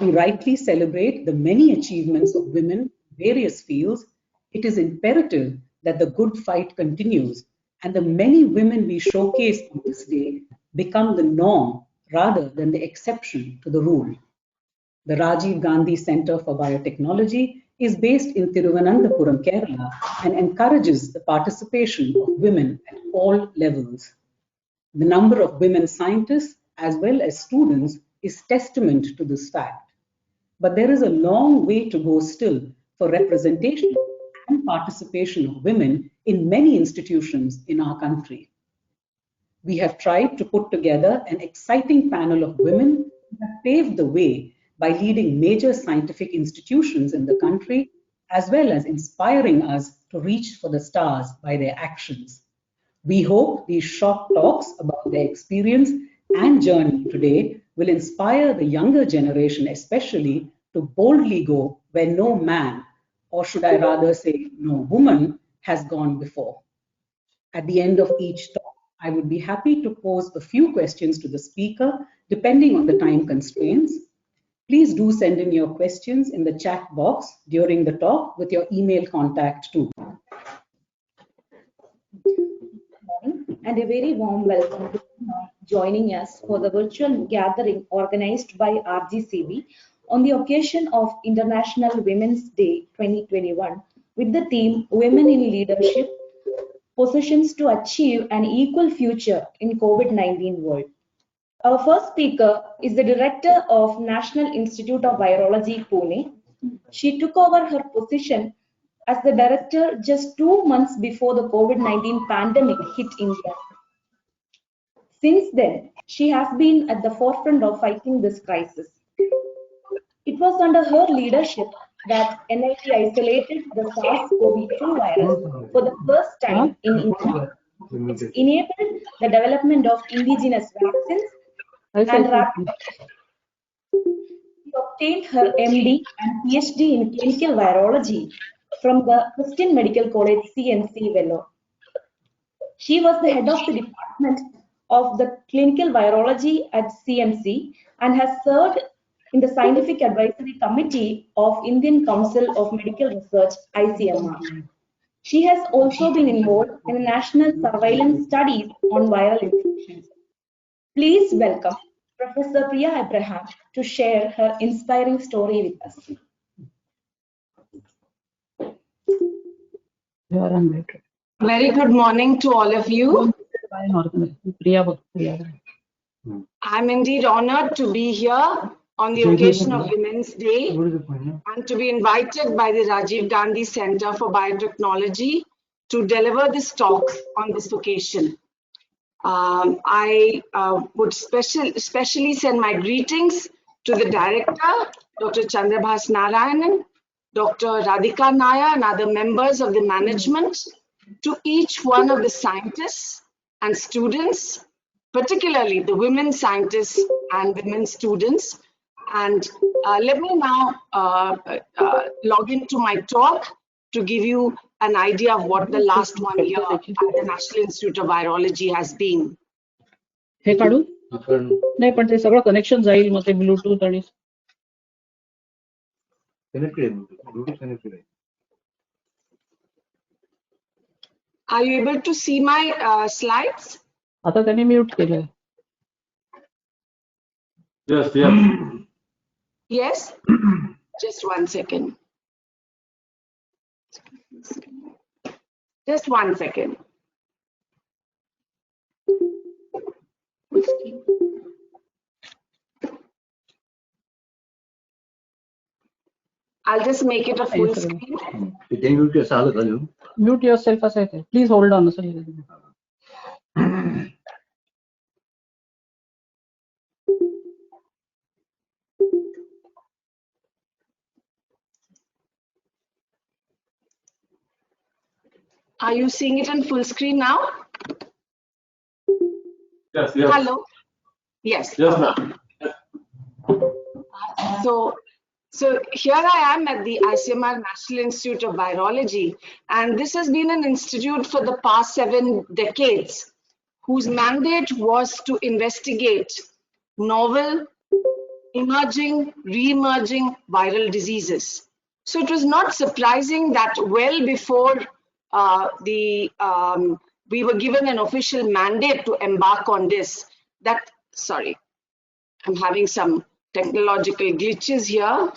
we rightly celebrate the many achievements of women in various fields, it is imperative that the good fight continues and the many women we showcase on this day become the norm rather than the exception to the rule. The Rajiv Gandhi Centre for Biotechnology is based in Thiruvananthapuram, Kerala, and encourages the participation of women at all levels. The number of women scientists as well as students is testament to this fact. But there is a long way to go still for representation and participation of women in many institutions in our country. We have tried to put together an exciting panel of women who have paved the way by leading major scientific institutions in the country, as well as inspiring us to reach for the stars by their actions. We hope these short talks about their experience and journey today will inspire the younger generation, especially, to boldly go where no man, or should I rather say, no woman, has gone before. At the end of each talk, I would be happy to pose a few questions to the speaker, depending on the time constraints. Please do send in your questions in the chat box during the talk with your email contact too. And a very warm welcome to joining us for the virtual gathering organized by RGCB on the occasion of International Women's Day 2021 with the theme Women in Leadership, Positions to Achieve an Equal Future in COVID-19 World. Our first speaker is the Director of National Institute of Virology, Pune. She took over her position as the director just 2 months before the COVID-19 pandemic hit India. Since then, she has been at the forefront of fighting this crisis. It was under her leadership that NIT isolated the SARS-CoV-2 virus for the first time in India. It enabled the development of indigenous vaccines and rapid. She obtained her MD and PhD in clinical virology from the Christian Medical College CMC Vellore. She was the head of the department of the clinical virology at CMC and has served in the Scientific Advisory Committee of Indian Council of Medical Research, ICMR. She has also been involved in the national surveillance studies on viral infections. Please welcome Professor Priya Abraham to share her inspiring story with us. Very good morning to all of you. I'm indeed honored to be here on the occasion of Women's Day and to be invited by the Rajiv Gandhi Centre for Biotechnology to deliver this talk on this occasion. I would especially send my greetings to the director, Dr. Chandrabhas Narayanan, Dr. Radhika Naya and other members of the management, to each one of the scientists and students, particularly the women scientists and women students. And let me now log into my talk to give you an idea of what the last 1 year at the National Institute of Virology has been. हे काढू नाही पण ते सगळं connection जाईल मग ते Bluetooth आणि Are you able to see my slides? आता त्यांनी म्यूट केलंय. Yes, yes. Yes? Just 1 second. Just 1 second. I'll just make it a full screen. Mute yourself असं येते. Please hold on. Are you seeing it in full screen now? Yes, yes. Hello? Yes. Yes, ma'am. So here I am at the ICMR National Institute of Virology, and this has been an institute for the past 7 decades, whose mandate was to investigate novel emerging, re-emerging viral diseases. So it was not surprising that well before we were given an official mandate to embark on this, that, sorry, I'm having some technological glitches here.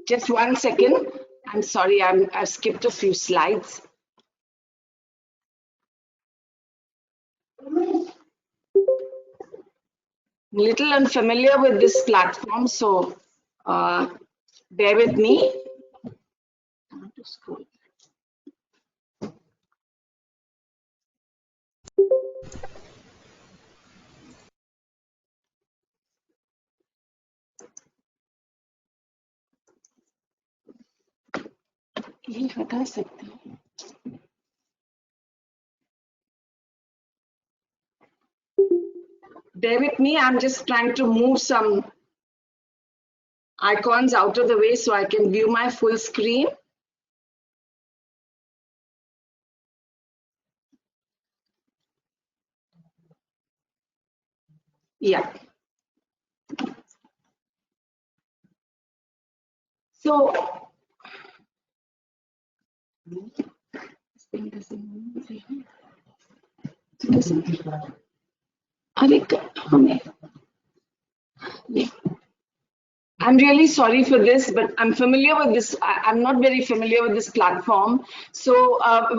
Just 1 second. I'm sorry, I've skipped a few slides. Little unfamiliar with this platform, so bear with me. ये हटा सकते हैं। Bear with me, I'm just trying to move some icons out of the way so I can view my full screen. Yeah. So, I'm really sorry for this, but I'm familiar with this. I'm not very familiar with this platform. So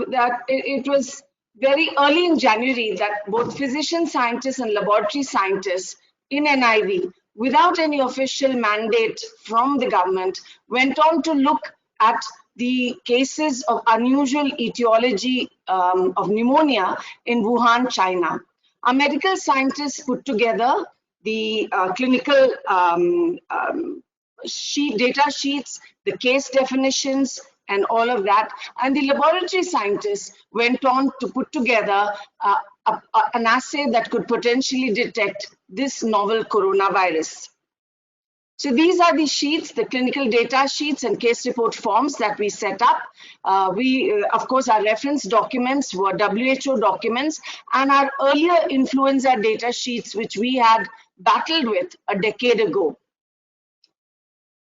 that it was very early in January that both physician scientists and laboratory scientists in NIV, without any official mandate from the government, went on to look at the cases of unusual etiology of pneumonia in Wuhan, China. Our medical scientists put together the clinical data sheets, the case definitions, and all of that. And the laboratory scientists went on to put together an assay that could potentially detect this novel coronavirus. So these are the sheets, the clinical data sheets and case report forms that we set up. Of course, our reference documents were WHO documents and our earlier influenza data sheets, which we had battled with a decade ago.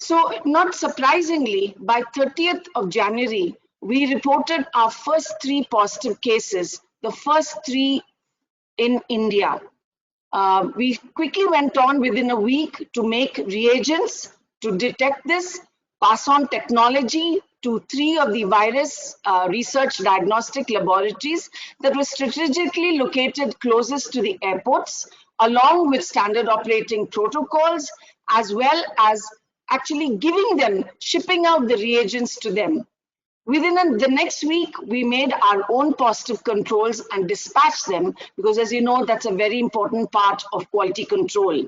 So not surprisingly, by 30th of January, we reported our first 3 positive cases, the first 3 in India. We quickly went on within a week to make reagents to detect this, pass on technology to 3 of the virus research diagnostic laboratories that were strategically located closest to the airports, along with standard operating protocols, as well as actually giving them, shipping out the reagents to them. Within the next week, we made our own positive controls and dispatched them because, as you know, that's a very important part of quality control.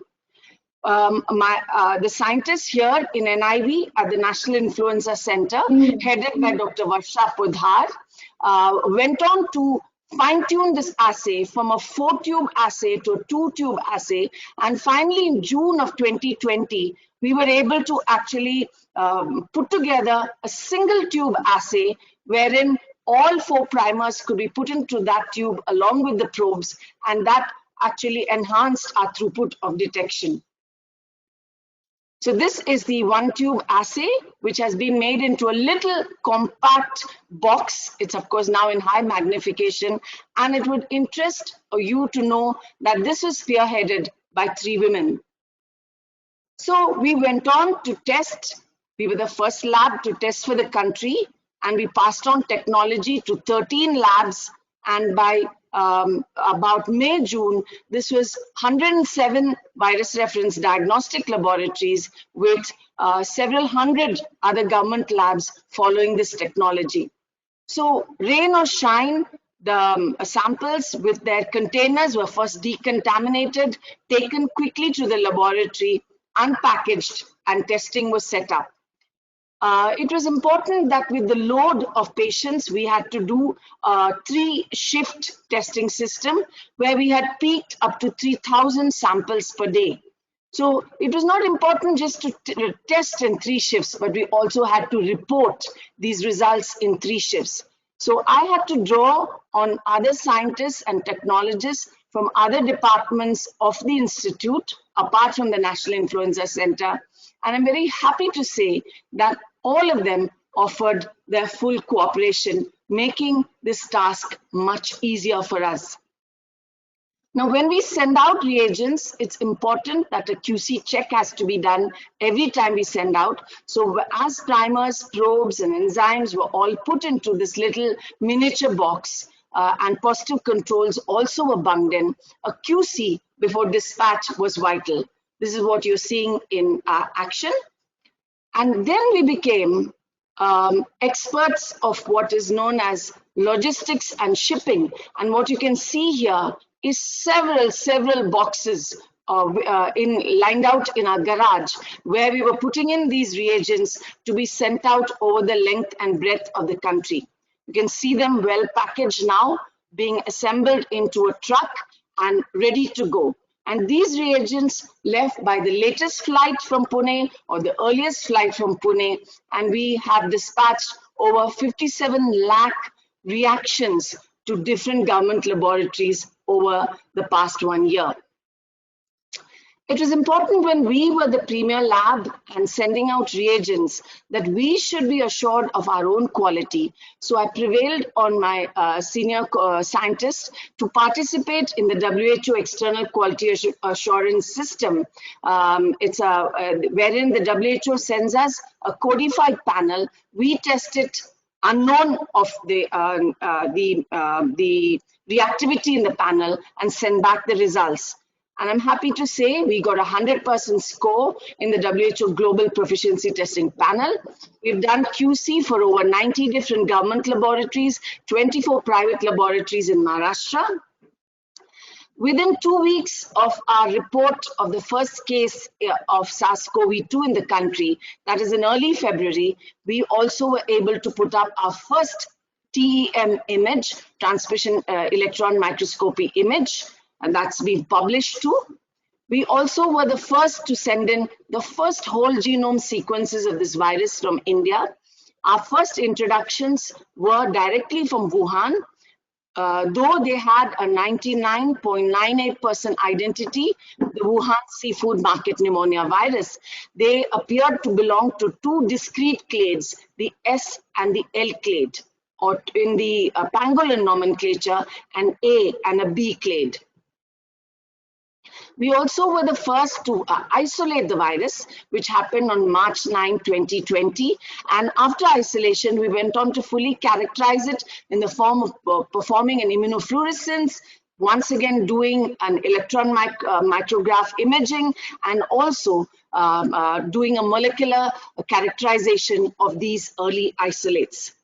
The scientists here in NIV at the National Influenza Center, headed by Dr. Varsha Pudhar, went on to fine-tune this assay from a 4-tube assay to a 2-tube assay. And finally, in June of 2020, we were able to actually put together a single tube assay wherein all 4 primers could be put into that tube along with the probes, and that actually enhanced our throughput of detection. So this is the 1-tube assay, which has been made into a little compact box. It's of course now in high magnification, and it would interest you to know that this was spearheaded by 3 women. So we went on to test. We were the first lab to test for the country, and we passed on technology to 13 labs, and by about May, June, this was 107 virus reference diagnostic laboratories with several hundred other government labs following this technology. So rain or shine, the samples with their containers were first decontaminated, taken quickly to the laboratory, unpackaged, and testing was set up. It was important that with the load of patients, we had to do a 3-shift testing system where we had peaked up to 3,000 samples per day. So it was not important just to test in 3 shifts, but we also had to report these results in 3 shifts. So I had to draw on other scientists and technologists from other departments of the institute, apart from the National Influenza Center. And I'm very happy to say that all of them offered their full cooperation, making this task much easier for us. Now, when we send out reagents, it's important that a QC check has to be done every time we send out. So as primers, probes, and enzymes were all put into this little miniature box, and positive controls also were bunged in, a QC before dispatch was vital. This is what you're seeing in action. And then we became experts of what is known as logistics and shipping. And what you can see here is several boxes lined out in our garage, where we were putting in these reagents to be sent out over the length and breadth of the country. You can see them well packaged now, being assembled into a truck and ready to go. And these reagents left by the latest flight from Pune or the earliest flight from Pune, and we have dispatched over 57 lakh reactions to different government laboratories over the past 1 year. It was important when we were the premier lab and sending out reagents that we should be assured of our own quality. So I prevailed on my senior scientists to participate in the WHO External Quality Assurance System. It's wherein the WHO sends us a codified panel. We test it unknown of the reactivity in the panel and send back the results. And I'm happy to say we got a 100% score in the WHO Global Proficiency Testing Panel. We've done QC for over 90 different government laboratories, 24 private laboratories in Maharashtra. Within 2 weeks of our report of the first case of SARS-CoV-2 in the country, that is in early February, we also were able to put up our first TEM image, transmission electron microscopy image, and that's been published too. We also were the first to send in the first whole genome sequences of this virus from India. Our first introductions were directly from Wuhan. Though they had a 99.98% identity, the Wuhan seafood market pneumonia virus, they appeared to belong to 2 discrete clades, the S and the L clade, or in the pangolin nomenclature, an A and a B clade. We also were the first to isolate the virus, which happened on March 9, 2020. And after isolation, we went on to fully characterize it in the form of performing an immunofluorescence, once again doing an electron micrograph imaging, and also doing a molecular characterization of these early isolates.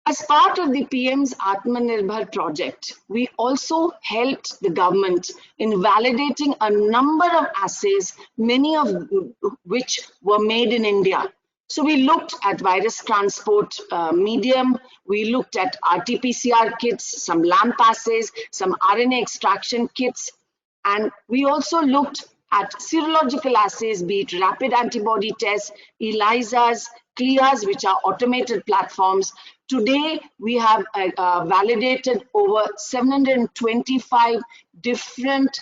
As part of the PM's Atmanirbhar project, we also helped the government in validating a number of assays, many of which were made in India. So we looked at virus transport medium, we looked at RT-PCR kits, some LAMP assays, some RNA extraction kits, and we also looked at serological assays, be it rapid antibody tests, ELISAs, CLIAs, which are automated platforms. Today, we have validated over 725 different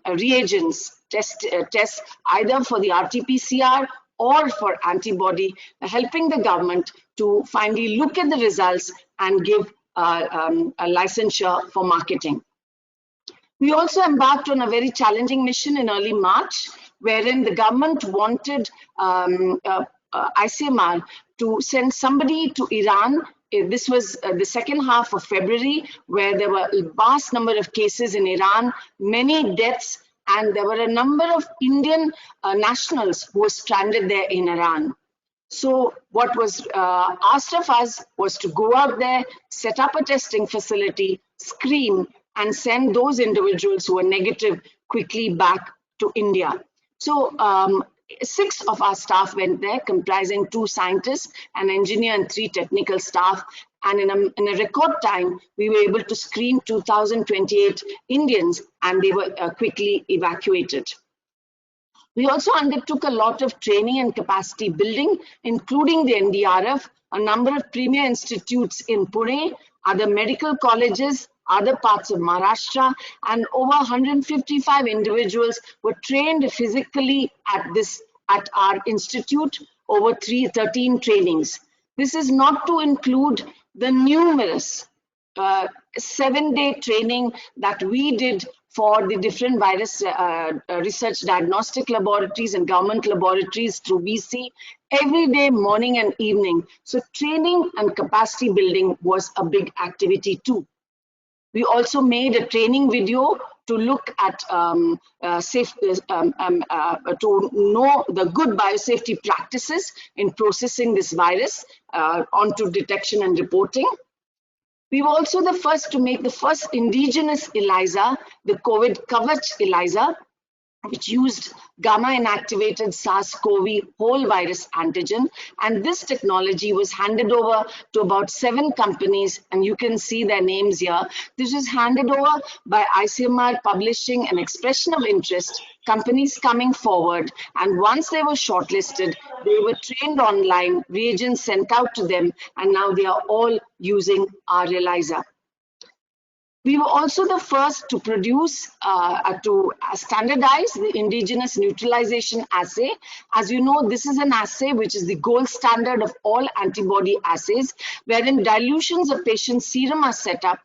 reagents, tests either for the RT-PCR or for antibody, helping the government to finally look at the results and give a licensure for marketing. We also embarked on a very challenging mission in early March, wherein the government wanted ICMR to send somebody to Iran. This was the second half of February, where there were a vast number of cases in Iran, many deaths, and there were a number of Indian nationals who were stranded there in Iran. So what was asked of us was to go out there, set up a testing facility, screen, and send those individuals who were negative quickly back to India. So 6 of our staff went there, comprising 2 scientists, an engineer, and 3 technical staff. And in a record time, we were able to screen 2,028 Indians, and they were quickly evacuated. We also undertook a lot of training and capacity building, including the NDRF, a number of premier institutes in Pune, other medical colleges, other parts of Maharashtra, and over 155 individuals were trained physically at our institute over 13 trainings. This is not to include the numerous 7-day training that we did for the different virus research diagnostic laboratories and government laboratories through VC every day, morning and evening. So training and capacity building was a big activity too. We also made a training video to look at to know the good biosafety practices in processing this virus onto detection and reporting. We were also the first to make the first indigenous ELISA, the COVID Kavach ELISA, which used gamma inactivated SARS-CoV whole virus antigen. And this technology was handed over to about 7 companies, and you can see their names here. This was handed over by ICMR publishing an expression of interest, companies coming forward. And once they were shortlisted, they were trained online, reagents sent out to them, and now they are all using our ELISA. We were also the first to produce, to standardize the indigenous neutralization assay. As you know, this is an assay which is the gold standard of all antibody assays, wherein dilutions of patient's serum are set up,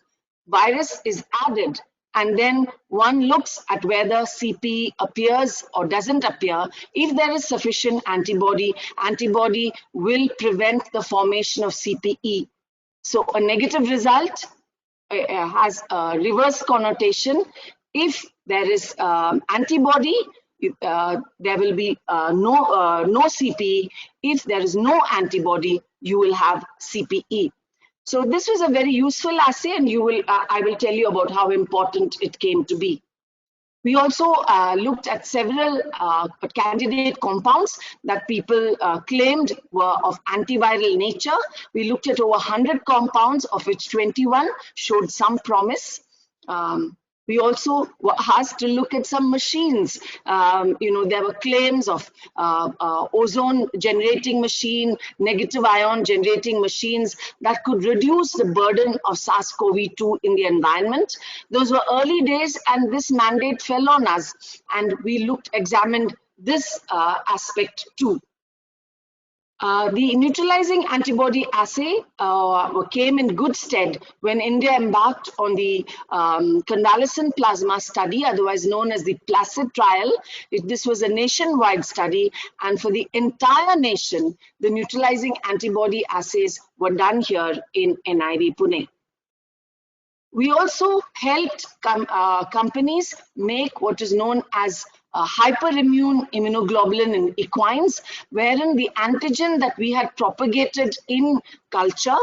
virus is added, and then one looks at whether CP appears or doesn't appear. If there is sufficient antibody will prevent the formation of CPE. So a negative result has a reverse connotation. If there is antibody, there will be no CPE. If there is no antibody, you will have CPE. So this was a very useful assay, and I will tell you about how important it came to be. We also looked at several candidate compounds that people claimed were of antiviral nature. We looked at over 100 compounds, of which 21 showed some promise. We also were asked to look at some machines. There were claims of ozone generating machine, negative ion generating machines that could reduce the burden of SARS-CoV-2 in the environment. Those were early days, and this mandate fell on us, and we examined this aspect too. The neutralizing antibody assay came in good stead when India embarked on the convalescent plasma study, otherwise known as the PLACID trial. This was a nationwide study, and for the entire nation, the neutralizing antibody assays were done here in NIV Pune. We also helped companies make what is known as hyperimmune immunoglobulin in equines, wherein the antigen that we had propagated in culture,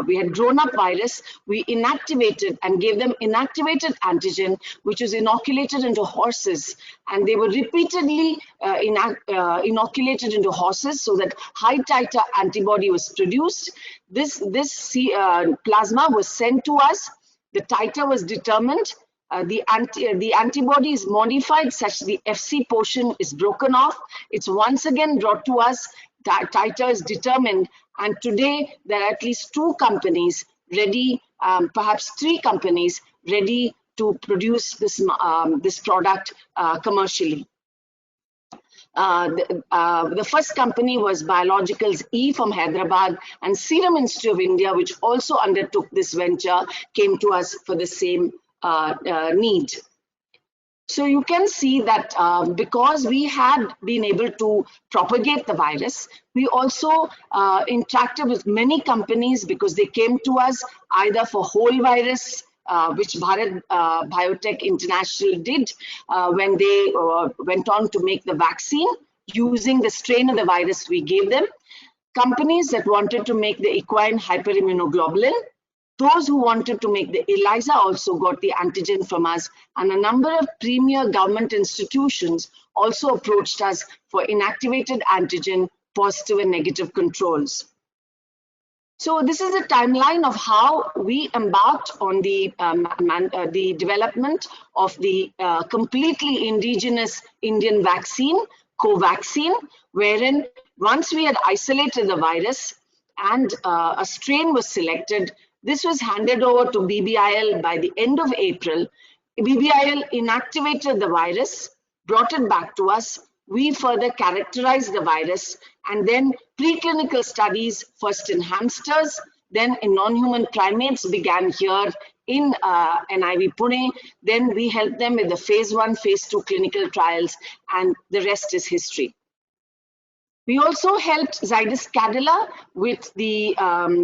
we had grown up virus, we inactivated and gave them inactivated antigen, which was inoculated into horses, and they were repeatedly inoculated into horses so that high titer antibody was produced. This plasma was sent to us, the titer was determined, the antibody is modified such the FC portion is broken off. It's once again brought to us, titer is determined, and today there are at least 2 companies ready, perhaps 3 companies ready to produce this product commercially. The first company was Biologicals E from Hyderabad, and Serum Institute of India, which also undertook this venture, came to us for the same need. So you can see that because we had been able to propagate the virus, we also interacted with many companies because they came to us either for whole virus, which Bharat Biotech International did when they went on to make the vaccine using the strain of the virus we gave them. Companies that wanted to make the equine hyperimmunoglobulin, those who wanted to make the ELISA also got the antigen from us, and a number of premier government institutions also approached us for inactivated antigen, positive and negative controls. So this is a timeline of how we embarked on the development of the completely indigenous Indian vaccine, Covaxin, wherein once we had isolated the virus and a strain was selected, this was handed over to BBIL by the end of April. BBIL inactivated the virus, brought it back to us. We further characterized the virus, and then preclinical studies, first in hamsters, then in non-human primates, began here in NIV Pune. Then we helped them with the phase 1, phase 2 clinical trials, and the rest is history. We also helped Zydus Cadila with the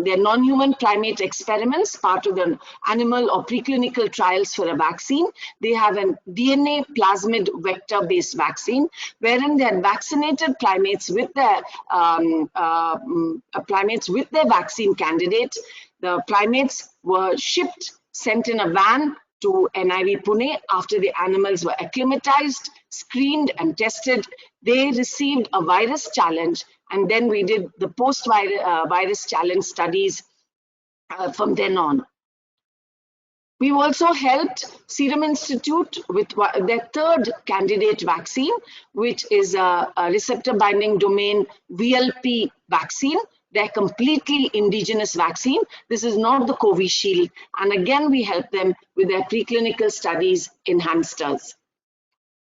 their non-human primate experiments, part of the animal or preclinical trials for a vaccine. They have a DNA plasmid vector-based vaccine, wherein they had vaccinated primates with their vaccine candidate. The primates were shipped, sent in a van to NIV Pune after the animals were acclimatized, screened and tested. They received a virus challenge, and then we did the post-virus challenge studies from then on. We've also helped Serum Institute with their third candidate vaccine, which is a receptor binding domain VLP vaccine. They're completely indigenous vaccine. This is not the Covishield. And again, we help them with their preclinical studies in hamsters.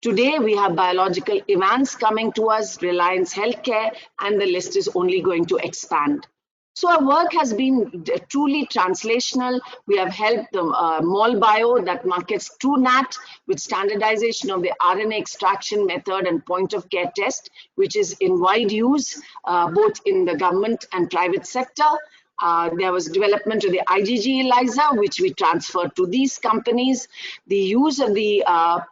Today, we have biological Evans coming to us, Reliance Healthcare, and the list is only going to expand. So our work has been truly translational. We have helped the MolBio that markets TrueNat with standardization of the RNA extraction method and point of care test, which is in wide use, both in the government and private sector. There was development of the IgG ELISA, which we transferred to these companies. The use of the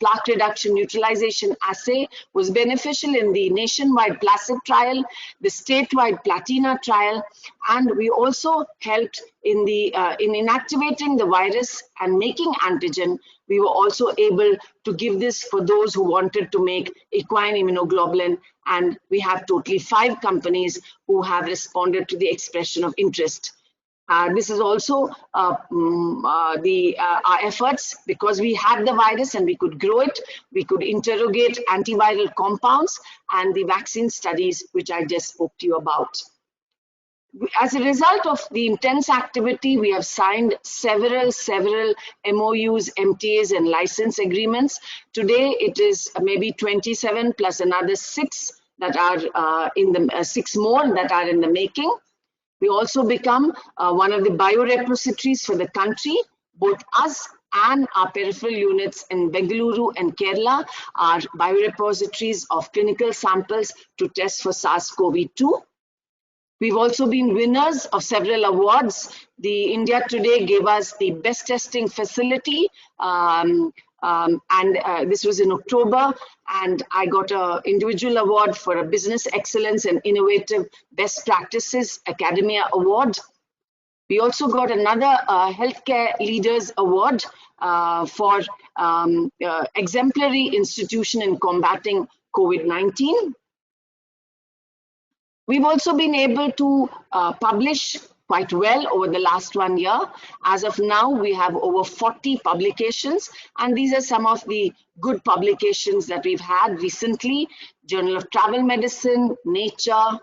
plaque reduction neutralization assay was beneficial in the nationwide PLACID trial, the statewide PLATINA trial, and we also helped in the in inactivating the virus and making antigen. We were also able to give this for those who wanted to make equine immunoglobulin, and we have totally 5 companies who have responded to the expression of interest. This is also our efforts, because we had the virus and we could grow it, we could interrogate antiviral compounds and the vaccine studies, which I just spoke to you about. As a result of the intense activity, we have signed several MOUs, MTAs, and license agreements. Today, it is maybe 27 plus another 6 that are 6 more that are in the making. We also become one of the biorepositories for the country. Both us and our peripheral units in Bengaluru and Kerala are biorepositories of clinical samples to test for SARS-CoV-2. We've also been winners of several awards. The India Today gave us the best testing facility, this was in October, and I got an individual award for a business excellence and innovative best practices Academia Award. We also got another healthcare leaders award for exemplary institution in combating COVID-19. We've also been able to publish quite well over the last 1 year. As of now, we have over 40 publications, and these are some of the good publications that we've had recently. Journal of Travel Medicine, Nature.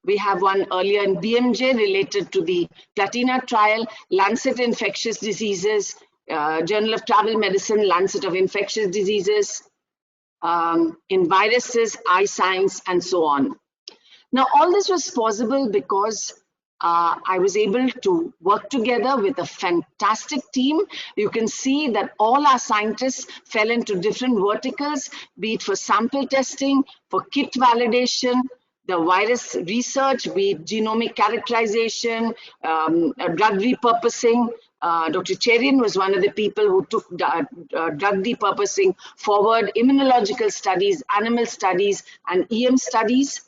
We have one earlier in BMJ related to the PLATINA trial, Lancet Infectious Diseases, Journal of Travel Medicine, Lancet of Infectious Diseases, in viruses, eye science, and so on. Now, all this was possible because I was able to work together with a fantastic team. You can see that all our scientists fell into different verticals, be it for sample testing, for kit validation, the virus research, be it genomic characterization, drug repurposing. Dr. Cherian was one of the people who took drug repurposing forward, immunological studies, animal studies, and EM studies.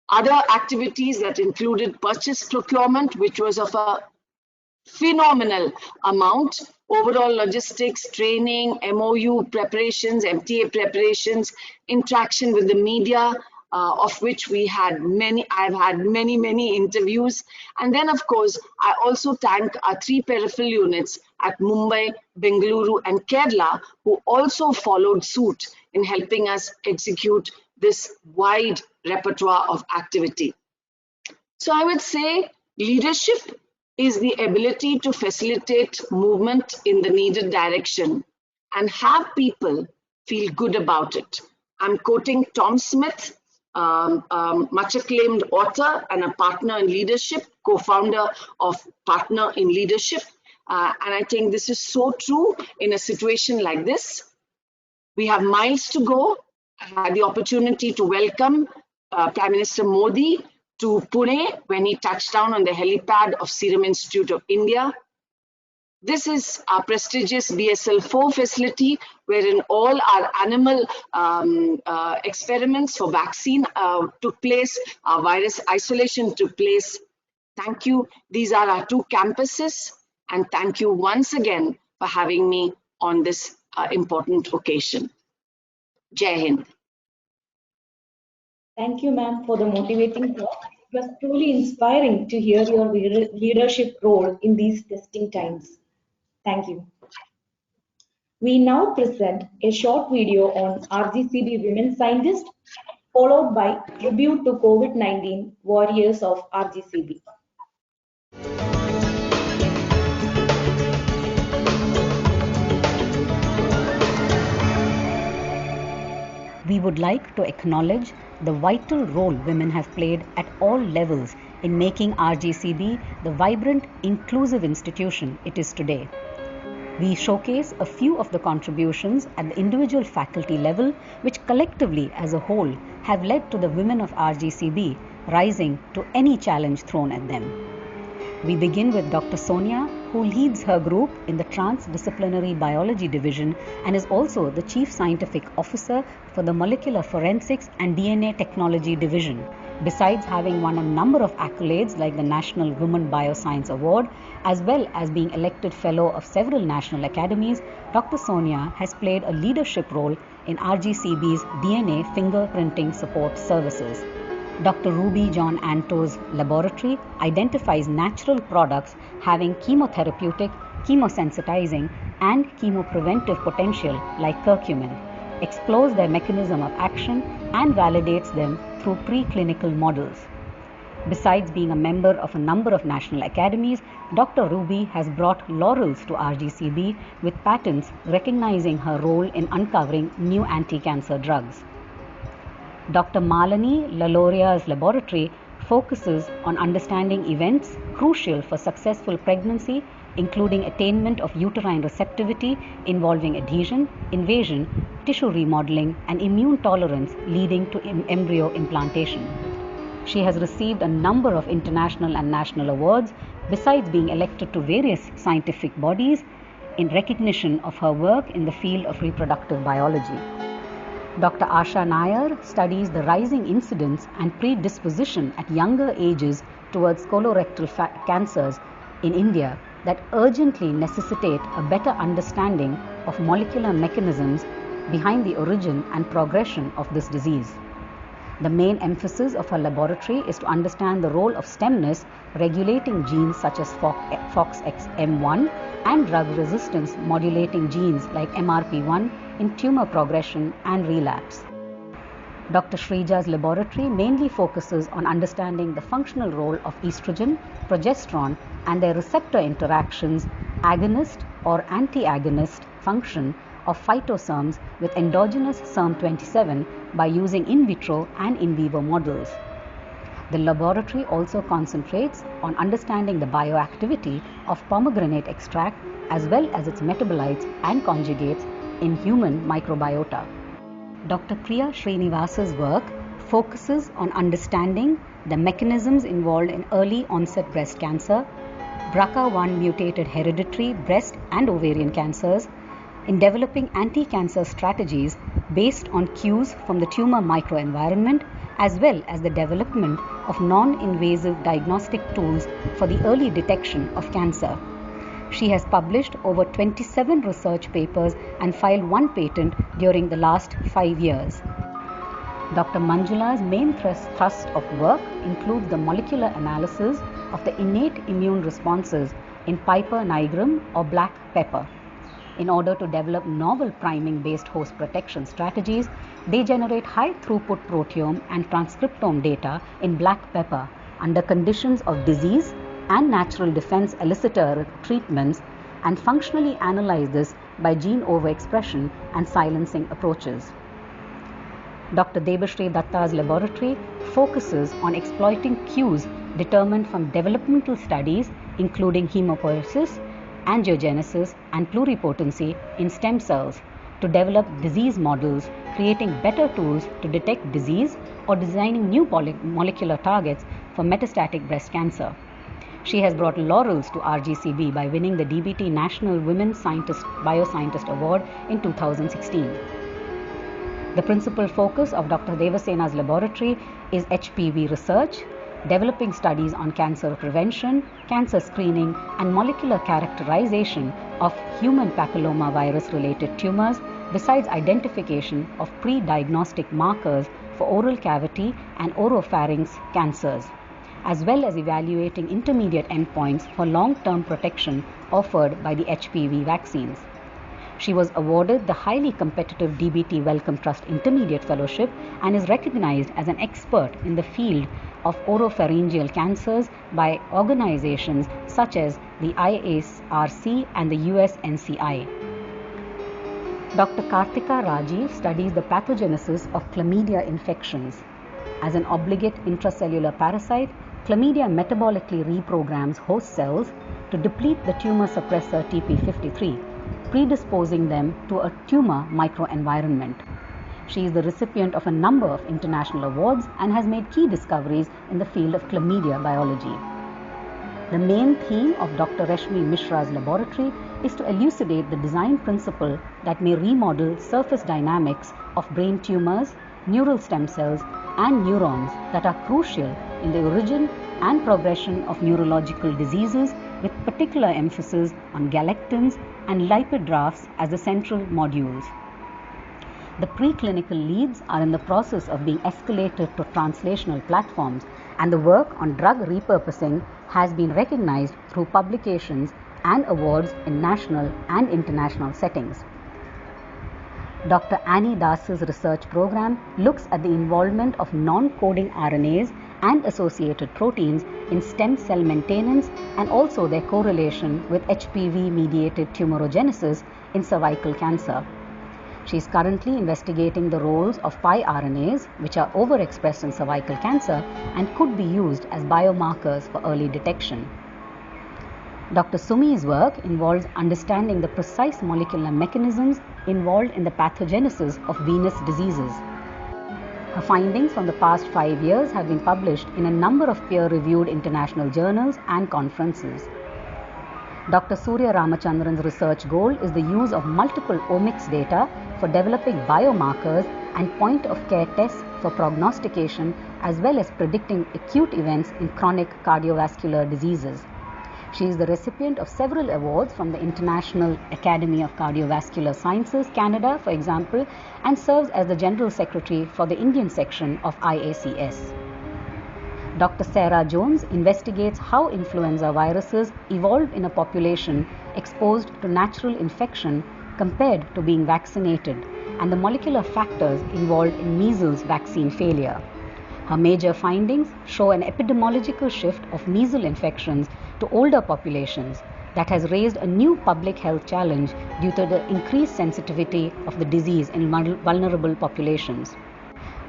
Other activities that included purchase procurement, which was of a phenomenal amount, overall logistics, training, MOU preparations, MTA preparations, interaction with the media, of which I've had many interviews. And then, of course, I also thank our 3 peripheral units at Mumbai, Bengaluru, and Kerala, who also followed suit in helping us execute this wide repertoire of activity. So I would say leadership is the ability to facilitate movement in the needed direction and have people feel good about it. I'm quoting Tom Smith, much acclaimed author and a partner in leadership, co-founder of Partner in Leadership. And I think this is so true in a situation like this. We have miles to go. I had the opportunity to welcome Prime Minister Modi to Pune when he touched down on the helipad of Serum Institute of India. This is our prestigious BSL-4 facility, wherein all our animal experiments for vaccine took place, our virus isolation took place. Thank you. These are our 2 campuses, and thank you once again for having me on this important occasion. Jai Hind. Thank you, ma'am, for the motivating talk. It was truly inspiring to hear your leadership role in these testing times. Thank you. We now present a short video on RGCB women scientists, followed by tribute to COVID-19 warriors of RGCB. We would like to acknowledge the vital role women have played at all levels in making RGCB the vibrant, inclusive institution it is today. We showcase a few of the contributions at the individual faculty level, which collectively as a whole have led to the women of RGCB rising to any challenge thrown at them. We begin with Dr. Sonia, who leads her group in the Transdisciplinary Biology Division and is also the Chief Scientific Officer for the Molecular Forensics and DNA Technology Division. Besides having won a number of accolades like the National Women Bioscience Award, as well as being elected Fellow of several national academies, Dr. Sonia has played a leadership role in RGCB's DNA fingerprinting support services. Dr. Ruby John Anto's laboratory identifies natural products having chemotherapeutic, chemosensitizing, and chemopreventive potential like curcumin, explores their mechanism of action, and validates them through preclinical models. Besides being a member of a number of national academies, Dr. Ruby has brought laurels to RGCB with patents recognizing her role in uncovering new anti-cancer drugs. Dr. Malani Laloria's laboratory focuses on understanding events crucial for successful pregnancy, including attainment of uterine receptivity involving adhesion, invasion, tissue remodeling, and immune tolerance leading to embryo implantation. She has received a number of international and national awards, besides being elected to various scientific bodies in recognition of her work in the field of reproductive biology. Dr. Asha Nair studies the rising incidence and predisposition at younger ages towards colorectal cancers in India that urgently necessitate a better understanding of molecular mechanisms behind the origin and progression of this disease. The main emphasis of her laboratory is to understand the role of stemness regulating genes such as FOXXM1 and drug resistance modulating genes like MRP1 in tumor progression and relapse. Dr. Shrija's laboratory mainly focuses on understanding the functional role of estrogen, progesterone, and their receptor interactions, agonist or anti-agonist function of phytosomes with endogenous SERM27 by using in vitro and in vivo models. The laboratory also concentrates on understanding the bioactivity of pomegranate extract as well as its metabolites and conjugates in human microbiota. Dr. Priya Srinivasa's work focuses on understanding the mechanisms involved in early onset breast cancer, BRCA1 mutated hereditary breast and ovarian cancers, in developing anti-cancer strategies based on cues from the tumor microenvironment, as well as the development of non-invasive diagnostic tools for the early detection of cancer. She has published over 27 research papers and filed 1 patent during the last 5 years. Dr. Manjula's main thrust of work includes the molecular analysis of the innate immune responses in Piper nigrum or black pepper. In order to develop novel priming-based host protection strategies, they generate high-throughput proteome and transcriptome data in black pepper under conditions of disease and natural defense elicitor treatments and functionally analyze this by gene overexpression and silencing approaches. Dr. Debashree Datta's laboratory focuses on exploiting cues determined from developmental studies including hemopoiesis, angiogenesis and pluripotency in stem cells to develop disease models, creating better tools to detect disease or designing new molecular targets for metastatic breast cancer. She has brought laurels to RGCB by winning the DBT National Women Bioscientist Award in 2016. The principal focus of Dr. Devasena's laboratory is HPV research, developing studies on cancer prevention, cancer screening, and molecular characterization of human papilloma virus-related tumors, besides identification of pre-diagnostic markers for oral cavity and oropharynx cancers, as well as evaluating intermediate endpoints for long-term protection offered by the HPV vaccines. She was awarded the highly competitive DBT Wellcome Trust Intermediate Fellowship and is recognized as an expert in the field of oropharyngeal cancers by organizations such as the IARC and the USNCI. Dr. Karthika Rajiv studies the pathogenesis of chlamydia infections. As an obligate intracellular parasite, chlamydia metabolically reprograms host cells to deplete the tumor suppressor TP53, predisposing them to a tumor microenvironment. She is the recipient of a number of international awards and has made key discoveries in the field of chlamydia biology. The main theme of Dr. Rashmi Mishra's laboratory is to elucidate the design principle that may remodel surface dynamics of brain tumors, neural stem cells, and neurons that are crucial in the origin and progression of neurological diseases, with particular emphasis on galectins and lipid rafts as the central modules. The preclinical leads are in the process of being escalated to translational platforms, and the work on drug repurposing has been recognized through publications and awards in national and international settings. Dr. Annie Das's research program looks at the involvement of non-coding RNAs and associated proteins in stem cell maintenance and also their correlation with HPV-mediated tumorigenesis in cervical cancer. She is currently investigating the roles of piRNAs, which are overexpressed in cervical cancer and could be used as biomarkers for early detection. Dr. Sumi's work involves understanding the precise molecular mechanisms involved in the pathogenesis of venous diseases. Her findings from the past 5 years have been published in a number of peer-reviewed international journals and conferences. Dr. Surya Ramachandran's research goal is the use of multiple omics data for developing biomarkers and point-of-care tests for prognostication as well as predicting acute events in chronic cardiovascular diseases. She is the recipient of several awards from the International Academy of Cardiovascular Sciences, Canada, for example, and serves as the General Secretary for the Indian section of IACS. Dr. Sarah Jones investigates how influenza viruses evolve in a population exposed to natural infection compared to being vaccinated, and the molecular factors involved in measles vaccine failure. Her major findings show an epidemiological shift of measles infections to older populations that has raised a new public health challenge due to the increased sensitivity of the disease in vulnerable populations.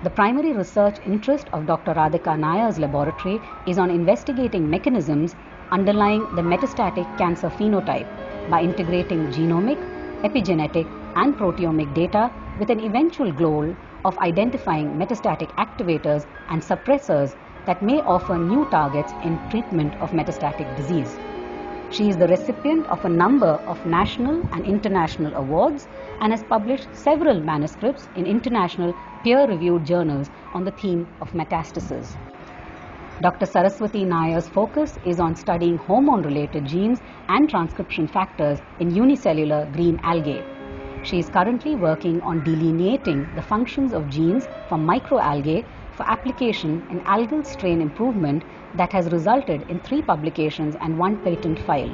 The primary research interest of Dr. Radhika Nayar's laboratory is on investigating mechanisms underlying the metastatic cancer phenotype by integrating genomic, epigenetic, and proteomic data with an eventual goal of identifying metastatic activators and suppressors that may offer new targets in treatment of metastatic disease. She is the recipient of a number of national and international awards and has published several manuscripts in international peer-reviewed journals on the theme of metastasis. Dr. Saraswati Nayar's focus is on studying hormone-related genes and transcription factors in unicellular green algae. She is currently working on delineating the functions of genes from microalgae for application in algal strain improvement that has resulted in 3 publications and 1 patent file.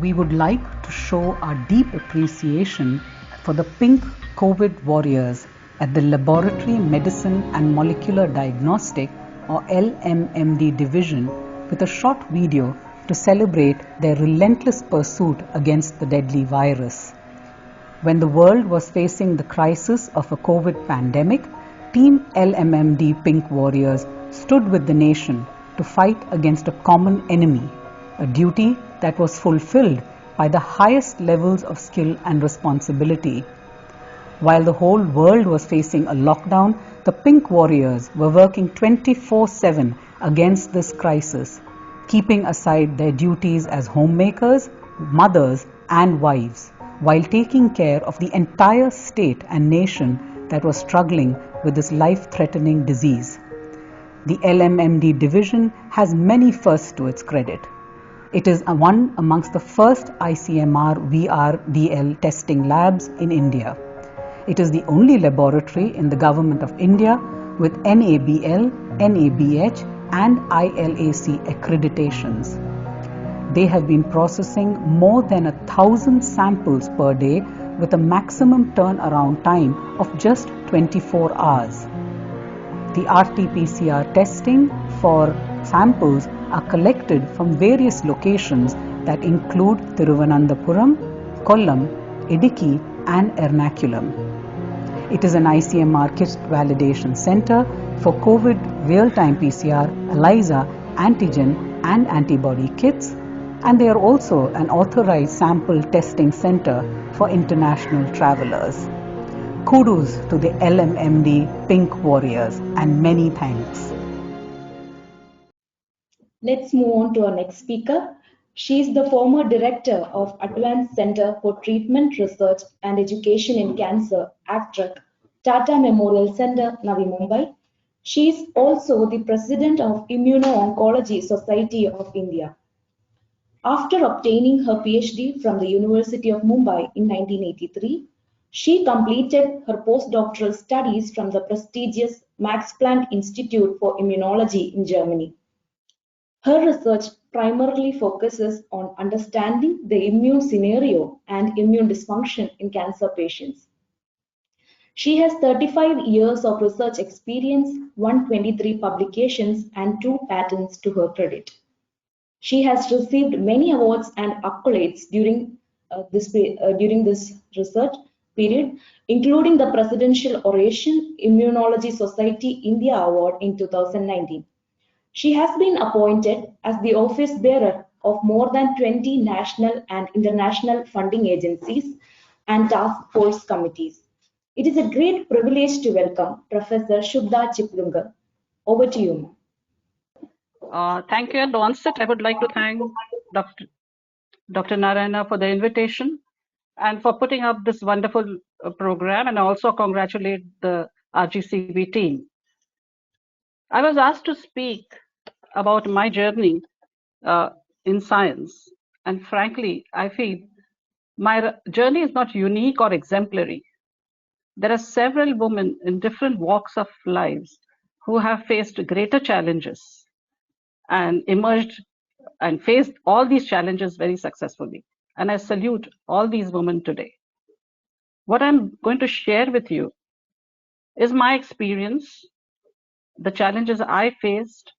We would like to show our deep appreciation for the pink COVID warriors at the Laboratory Medicine and Molecular Diagnostic or LMMD division with a short video to celebrate their relentless pursuit against the deadly virus. When the world was facing the crisis of a COVID pandemic, Team LMMD Pink Warriors stood with the nation to fight against a common enemy, a duty that was fulfilled by the highest levels of skill and responsibility. While the whole world was facing a lockdown, the Pink Warriors were working 24/7 against this crisis, keeping aside their duties as homemakers, mothers, and wives, while taking care of the entire state and nation that was struggling with this life-threatening disease. The LMMD division has many firsts to its credit. It is one amongst the first ICMR VRDL testing labs in India. It is the only laboratory in the Government of India with NABL, NABH and ILAC accreditations. They have been processing more than 1,000 samples per day with a maximum turnaround time of just 24 hours. The RT-PCR testing for samples are collected from various locations that include Thiruvananthapuram, Kollam, Idukki and Ernakulam. It is an ICMR kit validation center for COVID real-time PCR, ELISA, antigen and antibody kits, and they are also an authorized sample testing center for international travelers. Kudos to the LMMD Pink Warriors and many thanks. Let's move on to our next speaker. She is the former director of Advanced Center for Treatment, Research and Education in Cancer, ACTREC, Tata Memorial Center, Navi Mumbai. She is also the president of Immuno-Oncology Society of India. After obtaining her PhD from the University of Mumbai in 1983, she completed her postdoctoral studies from the prestigious Max Planck Institute for Immunology in Germany. Her research primarily focuses on understanding the immune scenario and immune dysfunction in cancer patients. She has 35 years of research experience, 123 publications, and 2 patents to her credit. She has received many awards and accolades during this research period, including the Presidential Oration Immunology Society India Award in 2019. She has been appointed as the office bearer of more than 20 national and international funding agencies and task force committees. It is a great privilege to welcome Professor Shubhda Chiplungar. Over to you, ma'am. Thank you. At the onset, I would like to thank Dr. Narayana for the invitation and for putting up this wonderful program, and also congratulate the RGCB team. I was asked to speak about my journey in science, and frankly, I feel my journey is not unique or exemplary. There are several women in different walks of lives who have faced greater challenges and emerged and faced all these challenges very successfully. And I salute all these women today. What I'm going to share with you is my experience, the challenges I faced,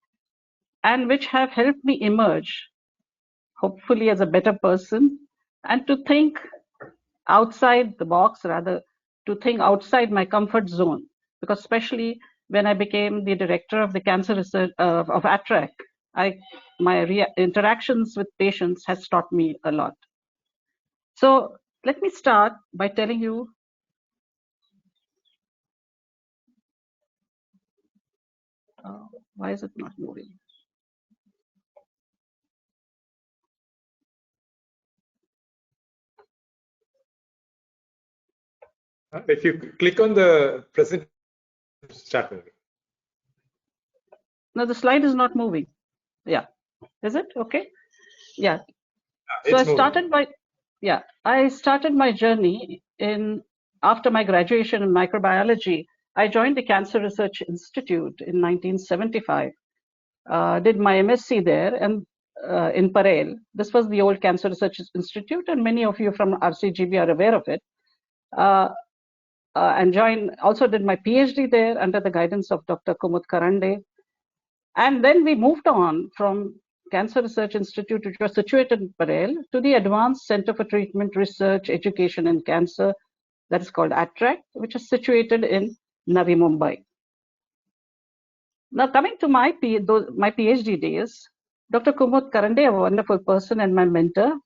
and which have helped me emerge, hopefully as a better person, and to think outside the box, rather to think outside my comfort zone, because especially when I became the director of the cancer research of ACTREC, my interactions with patients has taught me a lot. So let me start by telling you why is it not moving? If you click on the present, start moving. No, the slide is not moving. Yeah. Is it? Okay. Yeah. So It's moving. I started my journey after my graduation in microbiology. I joined the Cancer Research Institute in 1975. Did my MSc there and in Parel. This was the old Cancer Research Institute, and many of you from RCGB are aware of it. And also did my PhD there under the guidance of Dr. Kumud Karande. And then we moved on from Cancer Research Institute, which was situated in Parel, to the Advanced Center for Treatment, Research, Education and Cancer, that is called ATTRACT, which is situated in Navi Mumbai. Now, coming to my PhD days, Dr. Kumud Karande, a wonderful person and my mentor,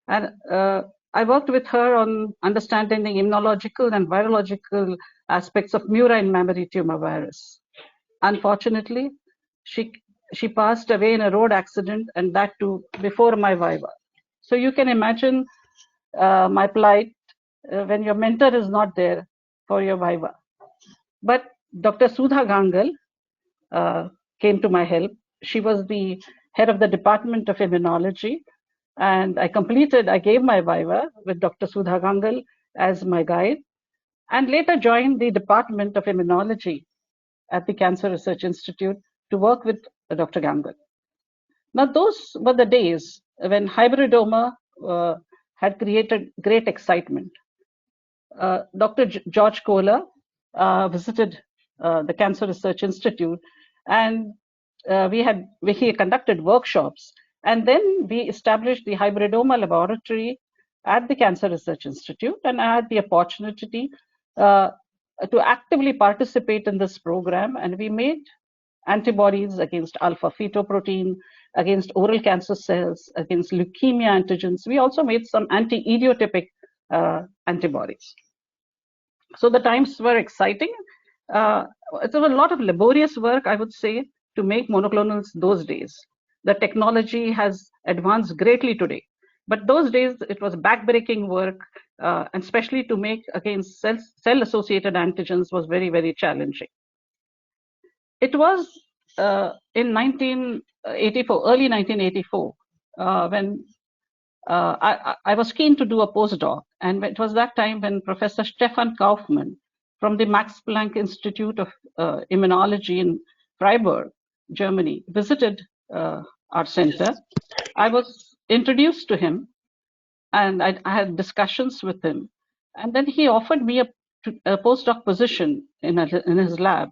and I worked with her on understanding the immunological and virological aspects of murine mammary tumor virus. Unfortunately, she passed away in a road accident, and that too before my viva. So you can imagine my plight when your mentor is not there for your viva. But Dr. Sudha Gangal came to my help. She was the head of the Department of Immunology, and I gave my viva with Dr. Sudha Gangal as my guide, and later joined the Department of Immunology at the Cancer Research Institute to work with Dr. Gangal. Now, those were the days when hybridoma had created great excitement. Dr. George Kohler visited the Cancer Research Institute, and he conducted workshops, and then we established the hybridoma laboratory at the Cancer Research Institute, and I had the opportunity to actively participate in this program, and we made antibodies against alpha fetoprotein, against oral cancer cells, against leukemia antigens. We also made some anti-idiotypic antibodies. So the times were exciting. It was a lot of laborious work, I would say, to make monoclonals those days. The technology has advanced greatly today. But those days, it was backbreaking work, and especially to make against cell-associated antigens was very, very challenging. It was in 1984, early 1984, when I was keen to do a postdoc, and it was that time when Professor Stefan Kaufmann from the Max Planck Institute of Immunology in Freiburg, Germany, visited our center. I was introduced to him, and I had discussions with him, and then he offered me a postdoc position in his lab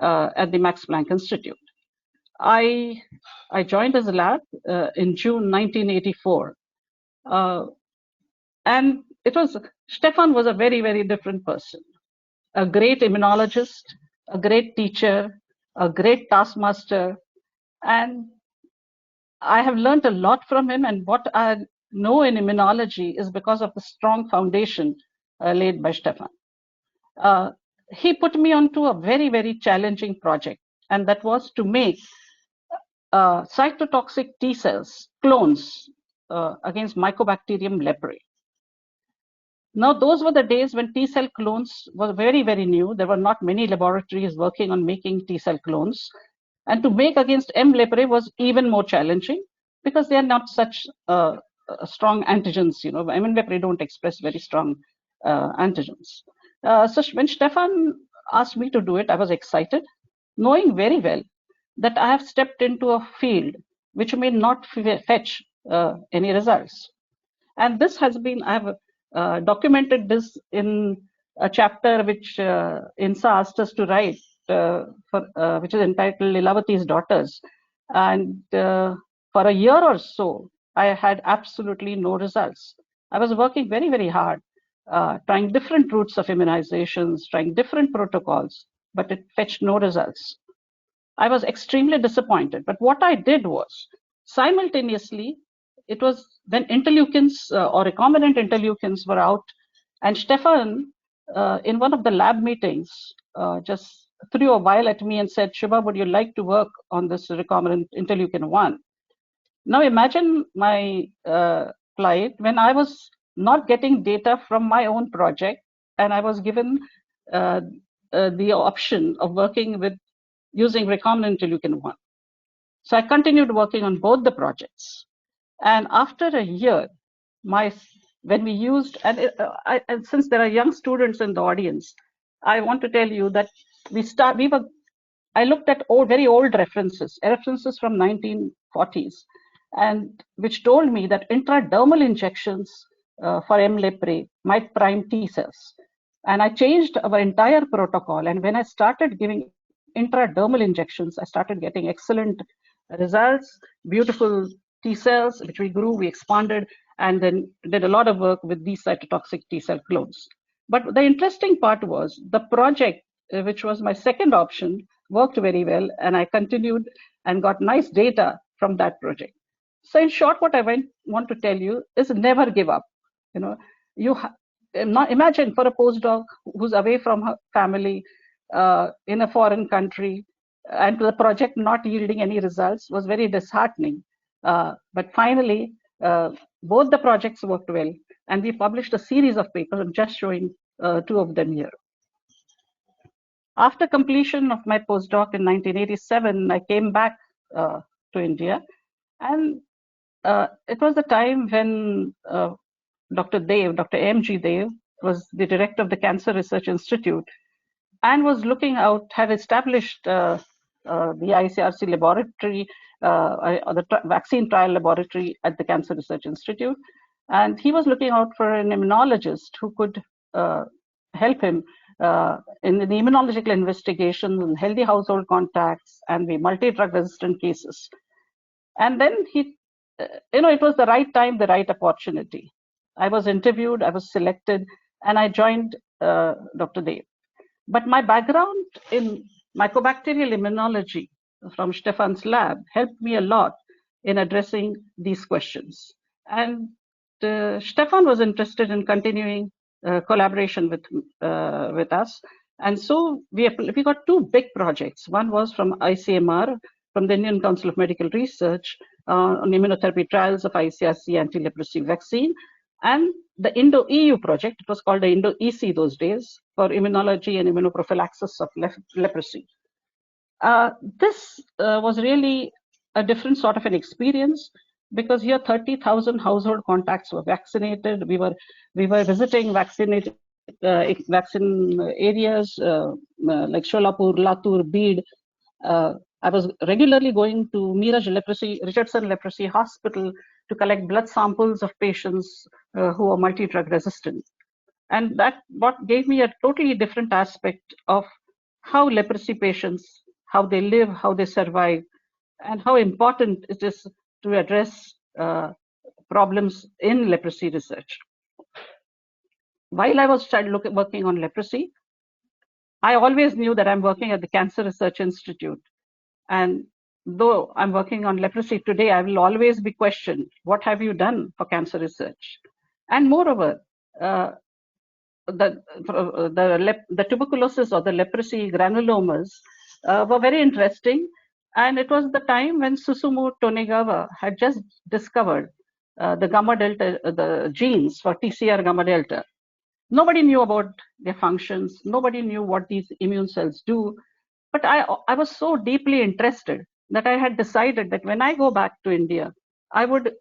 at the Max Planck Institute. I joined his lab in June 1984. And Stefan was a very, very different person. A great immunologist, a great teacher, a great taskmaster. And I have learned a lot from him, and what I know in immunology is because of the strong foundation laid by Stefan. He put me onto a very, very challenging project, and that was to make cytotoxic T cells, clones, against Mycobacterium leprae. Now, those were the days when T cell clones were very, very new. There were not many laboratories working on making T cell clones. And to make against M. leprae was even more challenging because they are not such strong antigens. You know, M. leprae don't express very strong antigens. So when Stefan asked me to do it, I was excited, knowing very well that I have stepped into a field which may not fetch any results. And this has been, I have documented this in a chapter which INSA asked us to write, which is entitled Lilavati's Daughters. And for a year or so, I had absolutely no results. I was working very, very hard, trying different routes of immunizations, trying different protocols, but it fetched no results. I was extremely disappointed. But what I did was, simultaneously, it was when interleukins or recombinant interleukins were out, and Stefan, in one of the lab meetings, just threw a vial at me and said, "Shubha, would you like to work on this recombinant interleukin 1? Now imagine my plight when I was not getting data from my own project, and I was given the option of working with using recombinant interleukin 1. So I continued working on both the projects. And after a year, when we used, and since there are young students in the audience, I want to tell you that I looked at very old references from 1940s, and which told me that intradermal injections for M. leprae might prime T cells. And I changed our entire protocol. And when I started giving intradermal injections, I started getting excellent results, beautiful T cells, which we grew, we expanded, and then did a lot of work with these cytotoxic T cell clones. But the interesting part was the project, which was my second option, worked very well, and I continued and got nice data from that project. So in short, what I want to tell you is never give up. Imagine for a postdoc who's away from her family in a foreign country, and the project not yielding any results was very disheartening. But finally, both the projects worked well, and we published a series of papers. I'm just showing two of them here. After completion of my postdoc in 1987, I came back to India, and it was the time when Dr. M.G. Dev was the director of the Cancer Research Institute and was had established the ICRC laboratory, or the vaccine trial laboratory at the Cancer Research Institute. And he was looking out for an immunologist who could help him in the immunological investigation in healthy household contacts and the multi-drug resistant cases. And then it was the right time, the right opportunity. I was interviewed, I was selected, and I joined Dr. Dev. But my background in mycobacterial immunology from Stefan's lab helped me a lot in addressing these questions. And Stefan was interested in continuing collaboration with us. And so we got two big projects. One was from ICMR, from the Indian Council of Medical Research, on immunotherapy trials of ICRC anti-leprosy vaccine, and the Indo-EU project. It was called the Indo-EC those days, for immunology and immunoprophylaxis of leprosy. This was really a different sort of an experience, because here 30,000 household contacts were vaccinated. We were visiting vaccinated vaccine areas like Sholapur, Latur, Bid. I was regularly going to Miraj Richardson Leprosy Hospital to collect blood samples of patients who are multi-drug resistant. And that what gave me a totally different aspect of how leprosy patients, how they live, how they survive, and how important it is to address problems in leprosy research. While I was working on leprosy, I always knew that I'm working at the Cancer Research Institute. And though I'm working on leprosy today, I will always be questioned, what have you done for cancer research? And moreover, the tuberculosis or the leprosy granulomas were very interesting. And it was the time when Susumu Tonegawa had just discovered the gamma delta, the genes for TCR gamma delta. Nobody knew about their functions. Nobody knew what these immune cells do. But I was so deeply interested that I had decided that when I go back to India, I would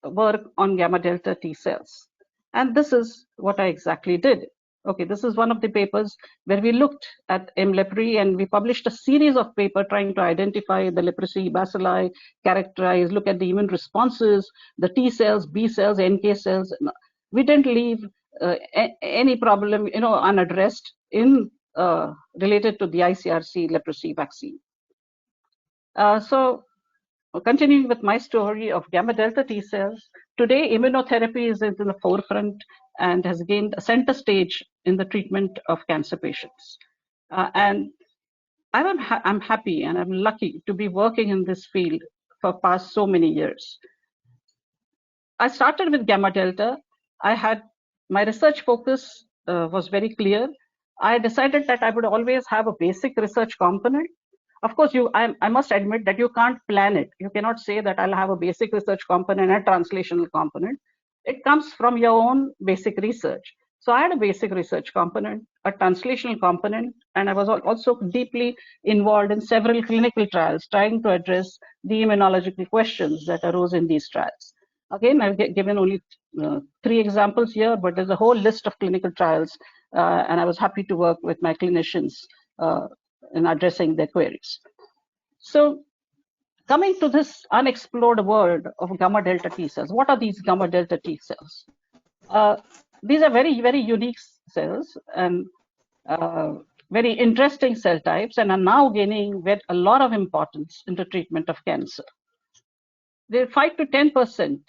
work on gamma delta T cells. And this is what I exactly did. Okay, this is one of the papers where we looked at M. leprae, and we published a series of papers trying to identify the leprosy bacilli, characterize, look at the immune responses, the T cells, B cells, NK cells. We didn't leave any problem, unaddressed in related to the ICRC leprosy vaccine. So continuing with my story of gamma delta T cells, today immunotherapy is in the forefront and has gained a center stage in the treatment of cancer patients. And I'm happy and I'm lucky to be working in this field for past so many years. I started with gamma delta. My research focus was very clear. I decided that I would always have a basic research component. Of course, I must admit that you can't plan it. You cannot say that I'll have a basic research component and a translational component. It comes from your own basic research. So I had a basic research component, a translational component, and I was also deeply involved in several clinical trials trying to address the immunological questions that arose in these trials. Again, I've given only 3 examples here, but there's a whole list of clinical trials, and I was happy to work with my clinicians in addressing their queries. So coming to this unexplored world of gamma delta T cells, what are these gamma delta T cells? These are very, very unique cells and very interesting cell types, and are now gaining a lot of importance in the treatment of cancer. They're 5 to 10%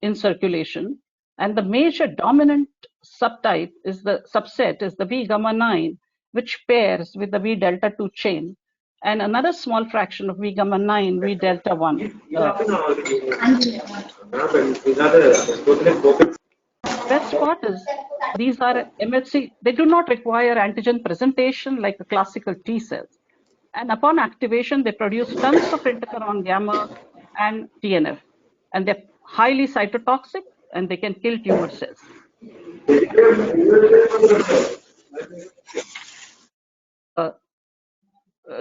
in circulation, and the major dominant subtype is the subset is the V gamma 9, which pairs with the V delta 2 chain, and another small fraction of V gamma 9, V delta 1. Best part is these are MHC, they do not require antigen presentation like the classical T cells. And upon activation, they produce tons of interferon gamma and TNF. And they're highly cytotoxic and they can kill tumor cells.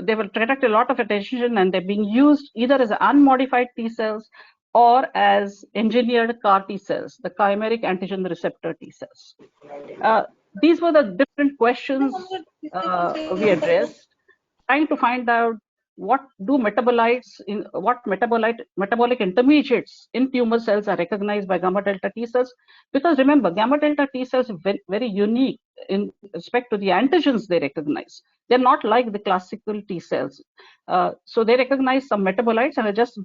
They will attract a lot of attention, and they're being used either as unmodified T cells or as engineered CAR T cells, the chimeric antigen receptor T cells. These were the different questions we addressed, trying to find out what metabolic intermediates in tumor cells are recognized by gamma delta T cells. Because remember, gamma delta T cells are very unique in respect to the antigens they recognize. They're not like the classical T cells. So they recognize some metabolites, and I just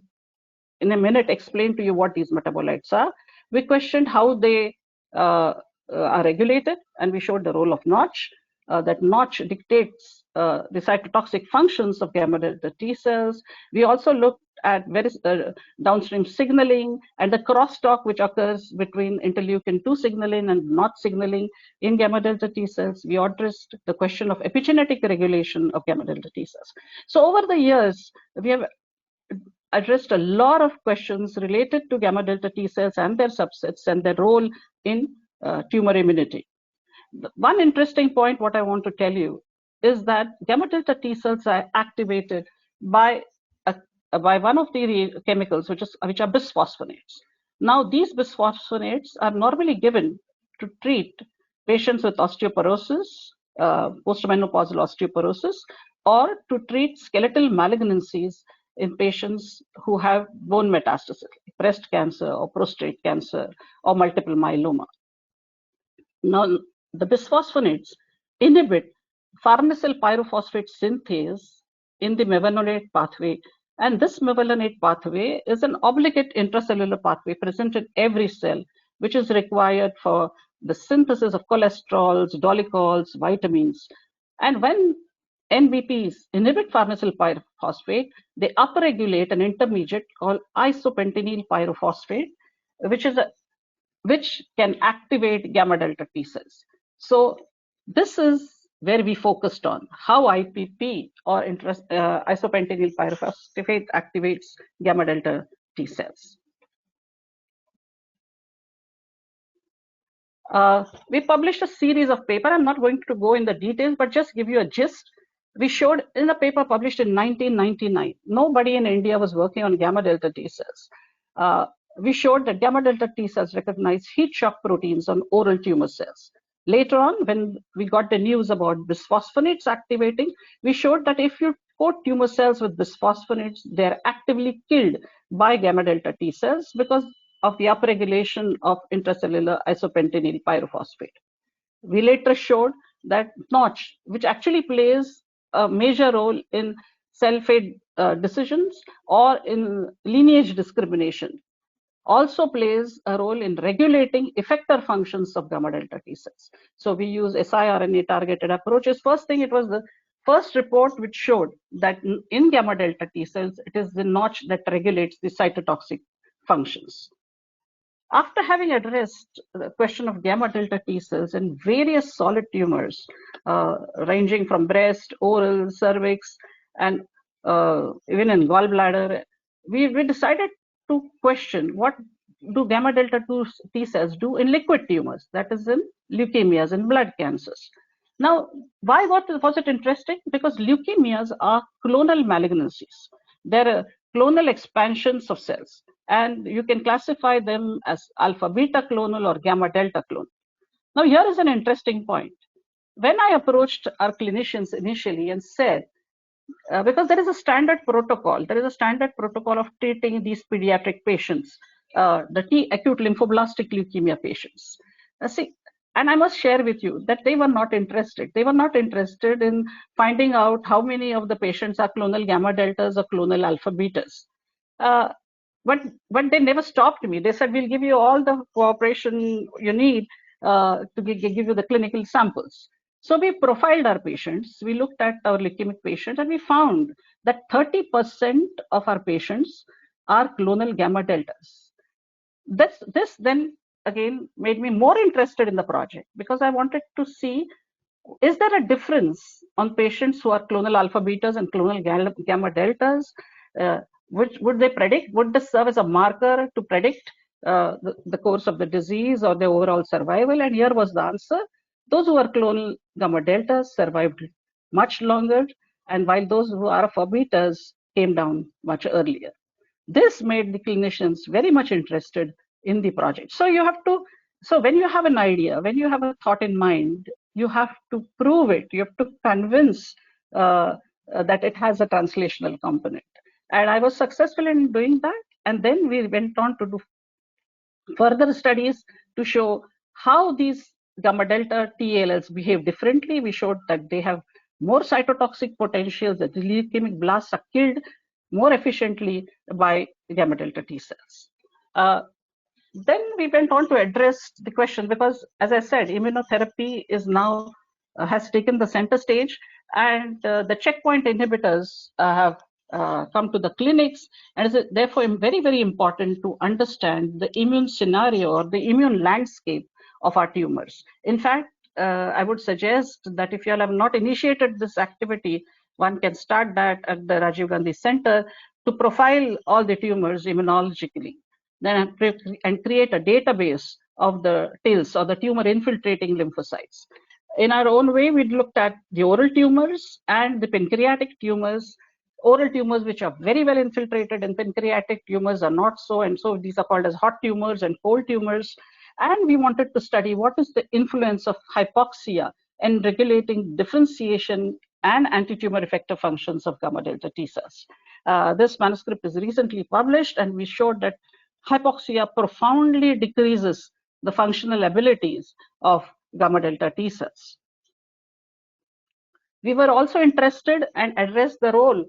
in a minute explain to you what these metabolites are. We questioned how they are regulated, and we showed the role of Notch. That Notch dictates the cytotoxic functions of gamma delta T cells. We also looked at various downstream signaling and the crosstalk which occurs between interleukin 2 signaling and Notch signaling in gamma delta T cells. We addressed the question of epigenetic regulation of gamma delta T cells. So over the years, we have addressed a lot of questions related to gamma delta T cells and their subsets and their role in tumor immunity. One interesting point, what I want to tell you, is that gamma delta T cells are activated by one of the chemicals, which are bisphosphonates. Now, these bisphosphonates are normally given to treat patients with osteoporosis, postmenopausal osteoporosis, or to treat skeletal malignancies in patients who have bone metastasis, breast cancer or prostate cancer or multiple myeloma. Now, the bisphosphonates inhibit farnesyl pyrophosphate synthase in the mevalonate pathway, and this mevalonate pathway is an obligate intracellular pathway present in every cell, which is required for the synthesis of cholesterols, dolichols, vitamins. And when NBPs inhibit farnesyl pyrophosphate, they upregulate an intermediate called isopentenyl pyrophosphate, which can activate gamma delta T cells. So this is where we focused on how IPP or isopentenyl pyrophosphate activates gamma delta T cells. We published a series of papers. I'm not going to go in the details, but just give you a gist. We showed in a paper published in 1999, nobody in India was working on gamma delta T cells. We showed that gamma delta T cells recognize heat shock proteins on oral tumor cells. Later on, when we got the news about bisphosphonates activating, we showed that if you coat tumor cells with bisphosphonates, they're actively killed by gamma delta T cells because of the upregulation of intracellular isopentenyl pyrophosphate. We later showed that Notch, which actually plays a major role in cell fate decisions or in lineage discrimination, also plays a role in regulating effector functions of gamma delta T cells. So we use siRNA targeted approaches. First thing, it was the first report which showed that in gamma delta T cells, it is the Notch that regulates the cytotoxic functions. After having addressed the question of gamma delta T cells in various solid tumors, ranging from breast, oral, cervix, and even in gallbladder, we decided to question what do gamma delta 2 T cells do in liquid tumors, that is in leukemias and blood cancers. Now, why was it interesting? Because leukemias are clonal malignancies. They're clonal expansions of cells, and you can classify them as alpha beta clonal or gamma delta clonal. Now, here is an interesting point. When I approached our clinicians initially and said, because there is a standard protocol of treating these pediatric patients, the acute lymphoblastic leukemia patients. See, and I must share with you that they were not interested. They were not interested in finding out how many of the patients are clonal gamma deltas or clonal alpha betas. But they never stopped me. They said, we'll give you all the cooperation you need to give you the clinical samples. So we profiled our patients. We looked at our leukemic patients, and we found that 30% of our patients are clonal gamma deltas. This then again made me more interested in the project, because I wanted to see, is there a difference on patients who are clonal alpha betas and clonal gamma deltas? Which would they predict? Would this serve as a marker to predict the course of the disease or the overall survival? And here was the answer. Those who are clonal gamma deltas survived much longer, and while those who are alpha betas came down much earlier. This made the clinicians very much interested in the project. So when you have an idea, when you have a thought in mind, you have to prove it. You have to convince that it has a translational component. And I was successful in doing that. And then we went on to do further studies to show how these gamma delta TALs behave differently. We showed that they have more cytotoxic potentials, that the leukemic blasts are killed more efficiently by gamma delta T cells. Then we went on to address the question, because as I said, immunotherapy is now has taken the center stage, and the checkpoint inhibitors have come to the clinics, and it's therefore very, very important to understand the immune scenario or the immune landscape of our tumors. In fact, I would suggest that if you all have not initiated this activity, one can start that at the Rajiv Gandhi Center to profile all the tumors immunologically, then and create a database of the TILs, or the tumor infiltrating lymphocytes. In our own way, we looked at the oral tumors and the pancreatic tumors. Oral tumors which are very well infiltrated, and pancreatic tumors are not so, and so these are called as hot tumors and cold tumors. And we wanted to study what is the influence of hypoxia in regulating differentiation and anti-tumor effector functions of gamma delta T cells. This manuscript is recently published, and we showed that hypoxia profoundly decreases the functional abilities of gamma delta T cells. We were also interested and addressed the role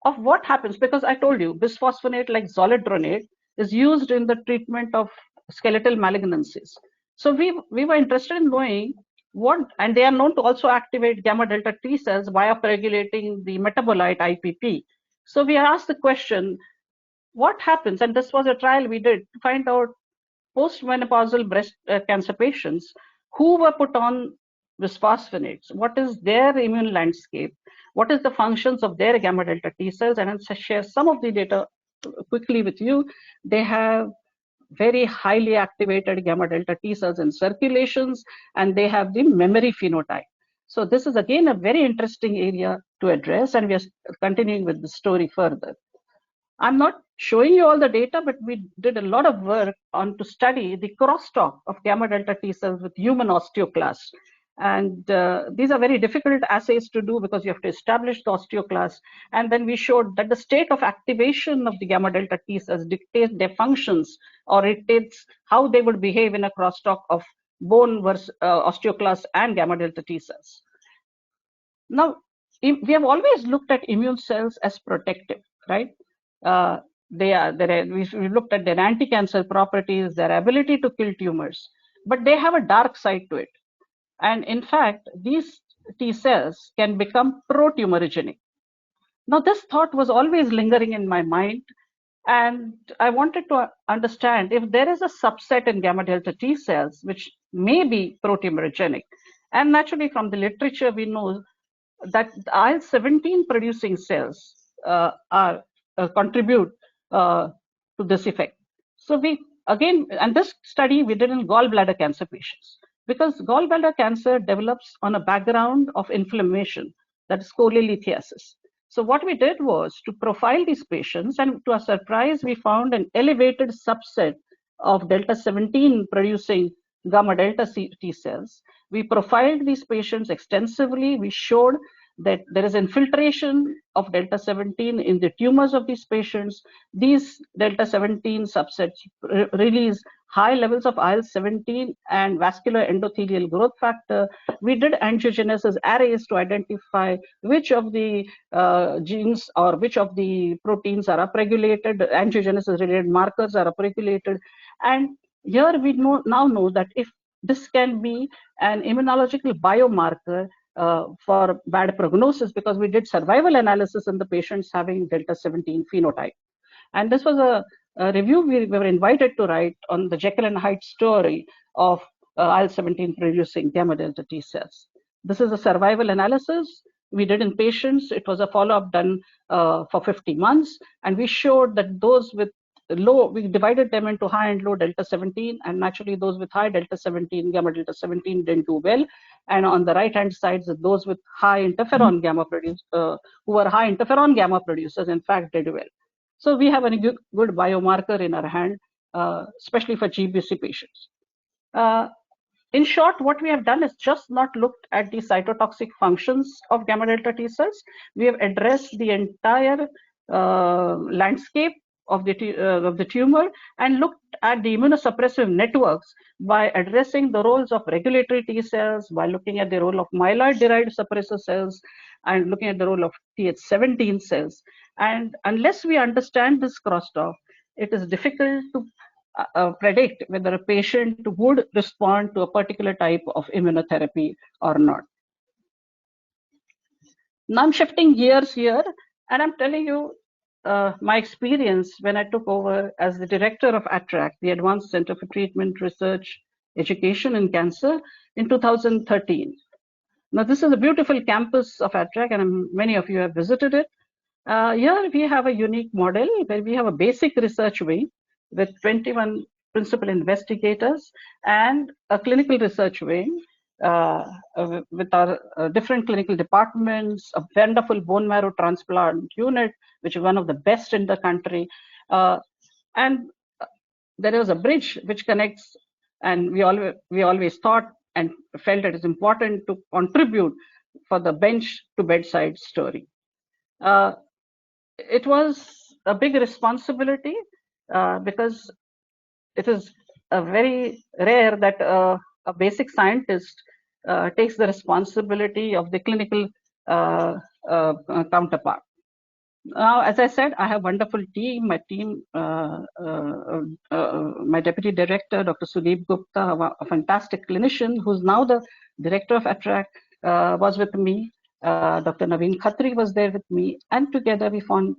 of what happens, because I told you bisphosphonate like zoledronate is used in the treatment of skeletal malignancies. So we were interested in knowing what, and they are known to also activate gamma delta T cells by upregulating the metabolite IPP. So we asked the question, what happens, and this was a trial we did to find out postmenopausal breast cancer patients who were put on bisphosphonates, what is their immune landscape, what is the functions of their gamma delta T cells, and I'll share some of the data quickly with you. They have very highly activated gamma delta T cells in circulations, and they have the memory phenotype. So this is again a very interesting area to address, and we are continuing with the story further. I'm not showing you all the data, but we did a lot of work on to study the crosstalk of gamma delta T cells with human osteoclasts. And these are very difficult assays to do, because you have to establish the osteoclast. And then we showed that the state of activation of the gamma delta T cells dictates their functions, or dictates how they would behave in a crosstalk of bone versus osteoclasts and gamma delta T cells. Now, we have always looked at immune cells as protective, right? We looked at their anti-cancer properties, their ability to kill tumors, but they have a dark side to it. And in fact, these T cells can become pro-tumorigenic. Now, this thought was always lingering in my mind, and I wanted to understand if there is a subset in gamma delta T cells which may be pro-tumorigenic. And naturally, from the literature, we know that IL-17 producing cells contribute to this effect. So we again, and this study we did in gallbladder cancer patients, because gallbladder cancer develops on a background of inflammation, that is cholelithiasis. So what we did was to profile these patients, and to our surprise, we found an elevated subset of delta 17 producing gamma delta T cells. We profiled these patients extensively. We showed that there is infiltration of delta 17 in the tumors of these patients. These delta 17 subsets release high levels of IL-17 and vascular endothelial growth factor. We did angiogenesis arrays to identify which of the genes or which of the proteins are upregulated, angiogenesis related markers are upregulated. And here we now know that if this can be an immunological biomarker for bad prognosis, because we did survival analysis in the patients having delta 17 phenotype. And this was a review we were invited to write on the Jekyll and Hyde story of IL-17 producing gamma delta T cells. This is a survival analysis we did in patients. It was a follow-up done for 50 months, and we showed that those with low, we divided them into high and low delta 17, and naturally those with high delta 17, gamma delta 17 didn't do well. And on the right hand side, those with high interferon gamma who were high interferon gamma producers, in fact, did well. So we have a good biomarker in our hand, especially for GBC patients. In short, what we have done is just not looked at the cytotoxic functions of gamma delta T cells. We have addressed the entire landscape of the tumor and looked at the immunosuppressive networks by addressing the roles of regulatory T cells, by looking at the role of myeloid-derived suppressor cells, and looking at the role of Th17 cells. And unless we understand this crosstalk, it is difficult to predict whether a patient would respond to a particular type of immunotherapy or not. Now I'm shifting gears here, and I'm telling you my experience when I took over as the director of ATTRAC, the Advanced Center for Treatment, Research, Education in Cancer, in 2013. Now, this is a beautiful campus of ATTRAC, and many of you have visited it. Here we have a unique model where we have a basic research wing with 21 principal investigators and a clinical research wing with our different clinical departments, a wonderful bone marrow transplant unit, which is one of the best in the country. And there is a bridge which connects, and we always thought and felt it is important to contribute for the bench to bedside story. It was a big responsibility because it is very rare that a basic scientist takes the responsibility of the clinical counterpart. Now, as I said, I have a wonderful team. My team, my deputy director, Dr. Sudeep Gupta, a fantastic clinician who's now the director of ATTRAC, was with me. Dr. Naveen Khatri was there with me, and together we formed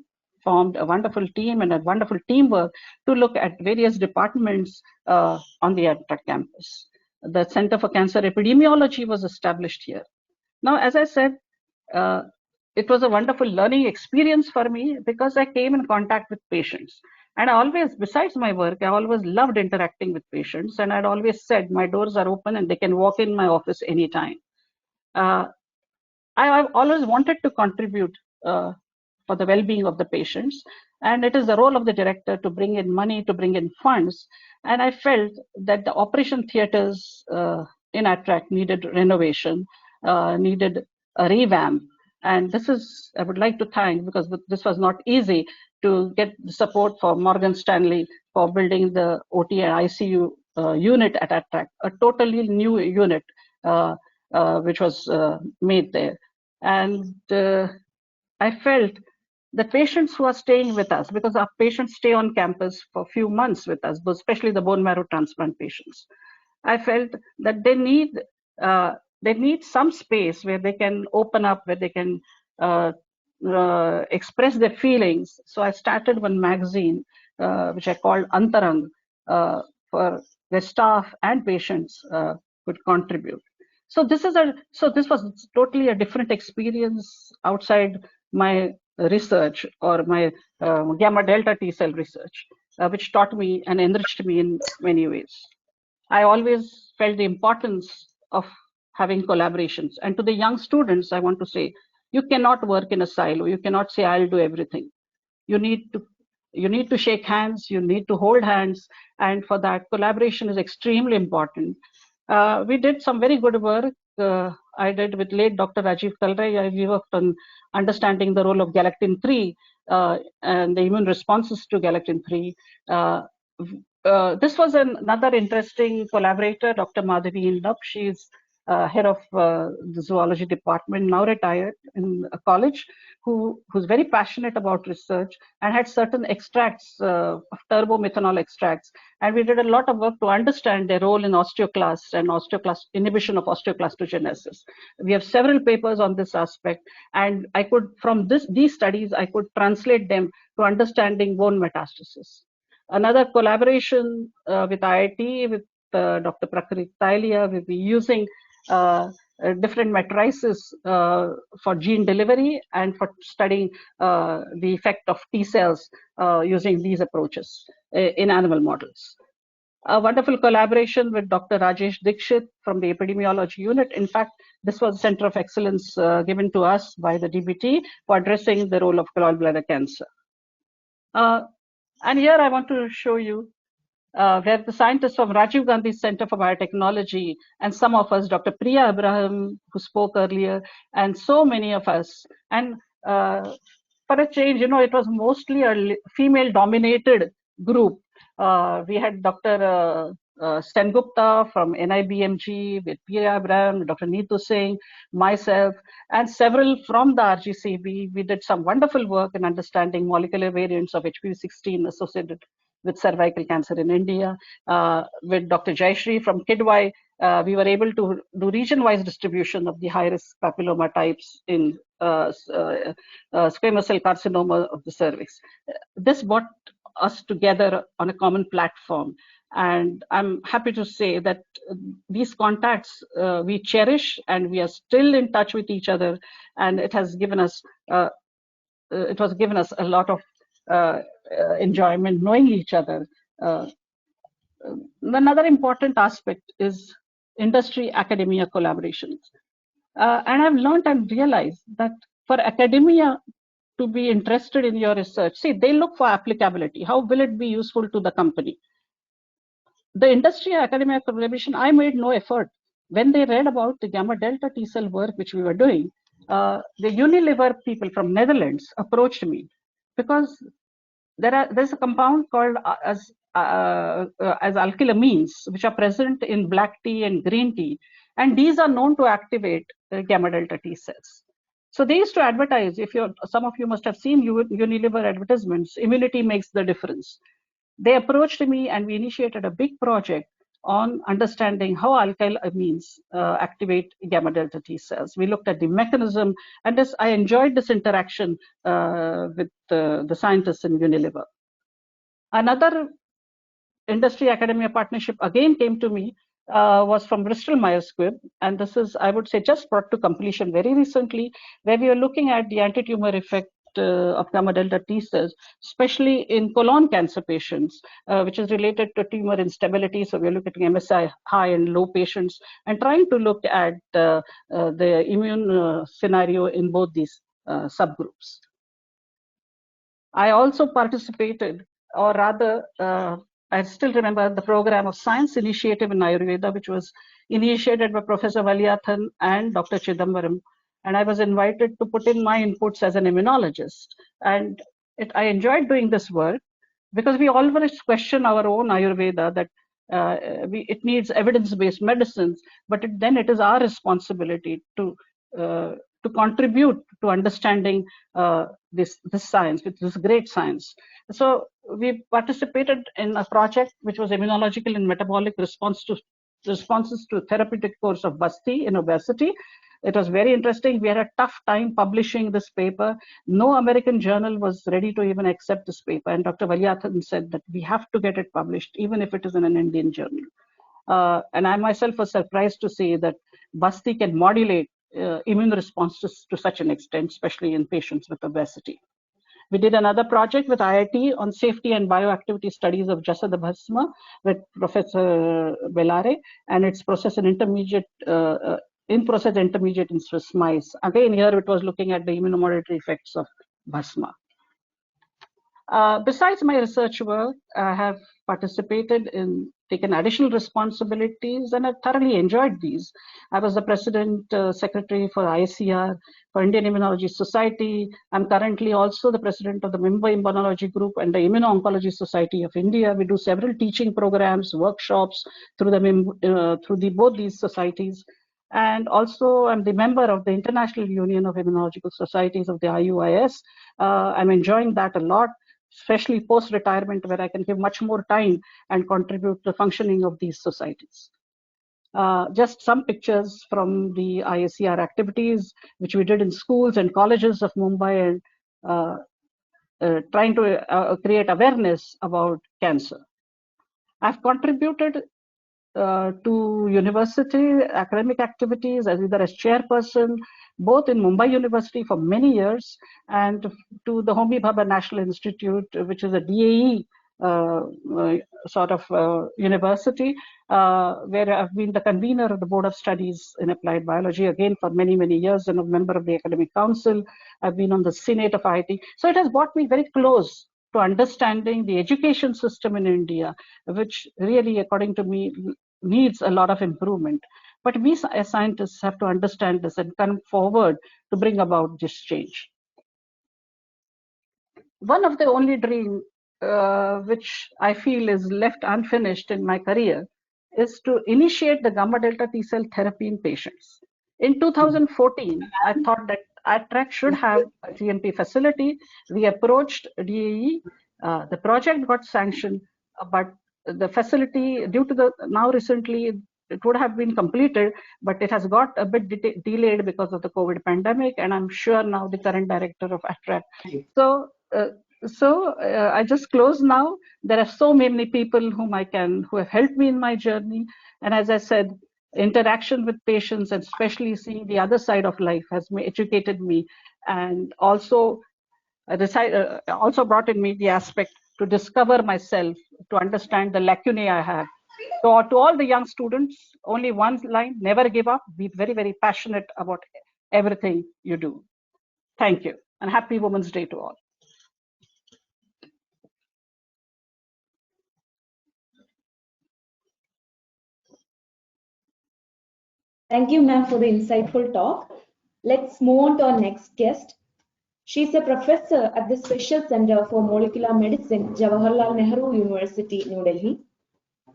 a wonderful team and a wonderful teamwork to look at various departments on the ATTRAC campus. The Center for Cancer Epidemiology was established here. Now, as I said, it was a wonderful learning experience for me because I came in contact with patients. And I always, besides my work, I always loved interacting with patients. And I'd always said, my doors are open and they can walk in my office anytime. I've always wanted to contribute for the well-being of the patients. And it is the role of the director to bring in money, to bring in funds. And I felt that the operation theaters in ATTRAC needed renovation, needed a revamp. And this is, I would like to thank, because this was not easy to get the support for Morgan Stanley for building the OT and ICU unit at ATTRAC, a totally new unit which was made there. And I felt the patients who are staying with us, because our patients stay on campus for a few months with us, especially the bone marrow transplant patients, I felt that they need some space where they can open up, where they can express their feelings. So I started one magazine, which I called Antarang, for the staff and patients could contribute. So this was totally a different experience outside my research or my gamma delta T cell research. which taught me and enriched me in many ways. I always felt the importance of having collaborations. And to the young students, I want to say, you cannot work in a silo. You cannot say, I'll do everything. You need to shake hands, you need to hold hands, and for that, collaboration is extremely important. We did some very good work. I did with late Dr. Rajiv Kalrai. We worked on understanding the role of galectin-3 and the immune responses to galectin-3. This was another interesting collaborator, Dr. Madhavi Indup. She's head of the zoology department, now retired in a college, who's very passionate about research and had certain extracts of turbomethanol extracts. And we did a lot of work to understand their role in osteoclasts and inhibition of osteoclastogenesis. We have several papers on this aspect, and I could, from these studies, I could translate them to understanding bone metastasis. Another collaboration with IIT, with Dr. Prakrit Tailia, we'll be using different matrices for gene delivery and for studying the effect of T cells using these approaches in animal models. A wonderful collaboration with Dr. Rajesh Dikshit from the epidemiology unit. In fact, this was a center of excellence given to us by the DBT for addressing the role of gallbladder cancer. And here I want to show you where the scientists from Rajiv Gandhi Center for Biotechnology and some of us, Dr. Priya Abraham, who spoke earlier, and so many of us. And for a change, it was mostly a female-dominated group. We had Dr. Sengupta from NIBMG, with Priya Abraham, Dr. Neetu Singh, myself, and several from the RGCB. We did some wonderful work in understanding molecular variants of HPV-16 associated with cervical cancer in India. With Dr. Jayashree from KidY, we were able to do region-wise distribution of the high-risk papilloma types in squamous cell carcinoma of the cervix. This brought us together on a common platform. And I'm happy to say that these contacts we cherish, and we are still in touch with each other. And it has given us a lot of enjoyment knowing each other. Another important aspect is industry-academia collaborations. And I've learned and realized that for academia to be interested in your research, see, they look for applicability. How will it be useful to the company? The industry-academia collaboration, I made no effort. When they read about the gamma delta T cell work which we were doing, the Unilever people from Netherlands approached me, because there's a compound called as alkylamines, which are present in black tea and green tea, and these are known to activate gamma delta T cells. So they used to advertise. Some of you must have seen Unilever advertisements. Immunity makes the difference. They approached me, and we initiated a big project on understanding how alkylamines activate gamma delta T cells. We looked at the mechanism, and I enjoyed this interaction with the scientists in Unilever. Another industry academia partnership again came to me, was from Bristol Myers Squibb, and this is, I would say, just brought to completion very recently, where we are looking at the anti-tumor effect of gamma delta T cells, especially in colon cancer patients, which is related to tumor instability. So we're looking at MSI high and low patients and trying to look at the immune scenario in both these subgroups. I also participated, or rather, I still remember the program of Science Initiative in Ayurveda, which was initiated by Professor Valiathan and Dr. Chidambaram. And I was invited to put in my inputs as an immunologist. And I enjoyed doing this work, because we always question our own Ayurveda, that it needs evidence-based medicines, but then it is our responsibility to contribute to understanding this science, this great science. So we participated in a project which was immunological and metabolic responses to therapeutic course of Basti in obesity. It was very interesting. We had a tough time publishing this paper. No American journal was ready to even accept this paper. And Dr. Valiathan said that we have to get it published, even if it is in an Indian journal. And I myself was surprised to see that Basti can modulate immune responses to such an extent, especially in patients with obesity. We did another project with IIT on safety and bioactivity studies of Jasad Bhasma with Professor Belare, and its process and intermediate in-process intermediate in Swiss mice. Again, here it was looking at the immunomodulatory effects of Bhasma. Besides my research work, I have participated in, taken additional responsibilities, and I thoroughly enjoyed these. I was the President Secretary for ICR, for Indian Immunology Society. I'm currently also the President of the Mumbai Immunology Group and the Immuno-Oncology Society of India. We do several teaching programs, workshops through both these societies. And also, I'm the member of the International Union of Immunological Societies of the IUIS. I'm enjoying that a lot, especially post-retirement, where I can give much more time and contribute to the functioning of these societies. Just some pictures from the IACR activities, which we did in schools and colleges of Mumbai, and trying to create awareness about cancer. I've contributed to university academic activities as either as chairperson, both in Mumbai University for many years, and to the Homi Bhabha National Institute, which is a DAE sort of university, where I've been the convener of the Board of Studies in Applied Biology, again for many, many years, and a member of the Academic Council. I've been on the Senate of IIT. So it has brought me very close to understanding the education system in India, which really, according to me, needs a lot of improvement. But we as scientists have to understand this and come forward to bring about this change. One of the only dream which I feel is left unfinished in my career is to initiate the gamma delta T cell therapy in patients. In 2014, I thought that ATRAC should have a GMP facility. We approached DAE. The project got sanctioned, but the facility, due to the now recently, it would have been completed, but it has got a bit delayed because of the COVID pandemic, and I'm sure now the current director of ATRAC. So I just close now. There are so many people who have helped me in my journey, and as I said, interaction with patients and especially seeing the other side of life has educated me, and also brought in me the aspect to discover myself, to understand the lacunae I have. So to all the young students, only one line: never give up. Be very, very passionate about everything you do. Thank you, and happy Women's Day to all. Thank you, ma'am, for the insightful talk. Let's move on to our next guest. She's a professor at the Special Center for Molecular Medicine, Jawaharlal Nehru University, New Delhi.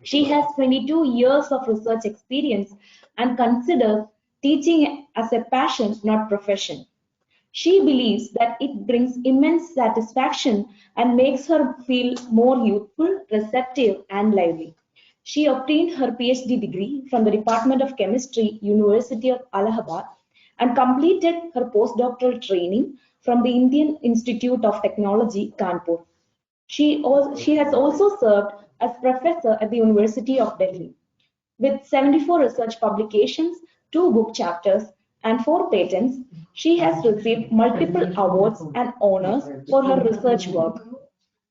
She has 22 years of research experience and considers teaching as a passion, not profession. She believes that it brings immense satisfaction and makes her feel more youthful, receptive, and lively. She obtained her PhD degree from the Department of Chemistry, University of Allahabad, and completed her postdoctoral training from the Indian Institute of Technology, Kanpur. She has also served as professor at the University of Delhi. With 74 research publications, 2 book chapters, and 4 patents, she has received multiple awards and honors for her research work.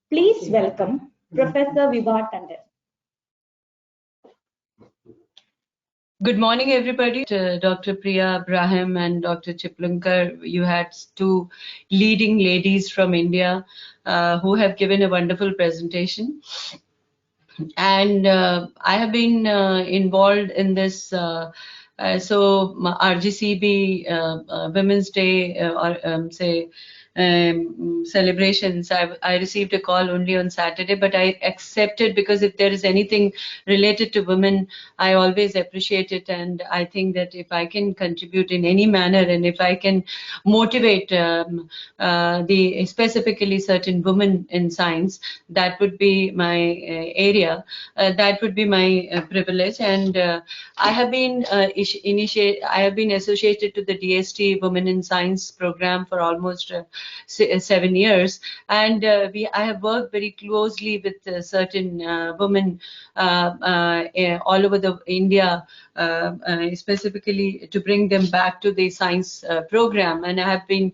Please welcome Professor Vibha Tandon. Good morning, everybody. Dr. Priya Abraham and Dr. Chiplankar, you had 2 leading ladies from India who have given a wonderful presentation. And I have been involved in this. So RGCB Women's Day, celebrations, I received a call only on Saturday, but I accepted because if there is anything related to women, I always appreciate it. And I think that if I can contribute in any manner and if I can motivate specifically certain women in science, that would be my area. That would be my privilege. And I have been associated to the DST Women in Science program for almost 7 years, and I have worked very closely with certain women all over the India, specifically to bring them back to the science program. And I have been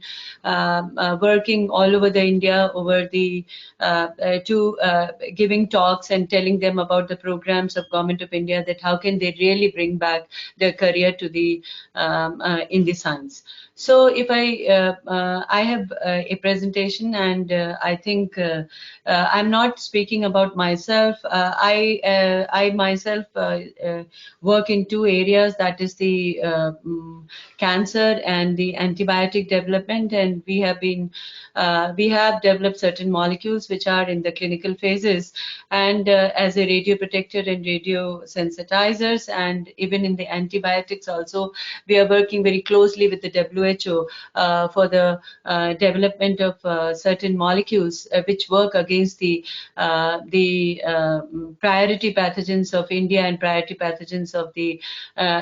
working all over the India over the giving talks and telling them about the programs of Government of India, that how can they really bring back their career to the in the science. So if I have a presentation, and I think I'm not speaking about myself. I myself work in two areas, that is the cancer and the antibiotic development, and we have developed certain molecules which are in the clinical phases, and as a radioprotector and radiosensitizers, and even in the antibiotics also, we are working very closely with the WHO for the development of certain molecules which work against the priority pathogens of India and priority pathogens of the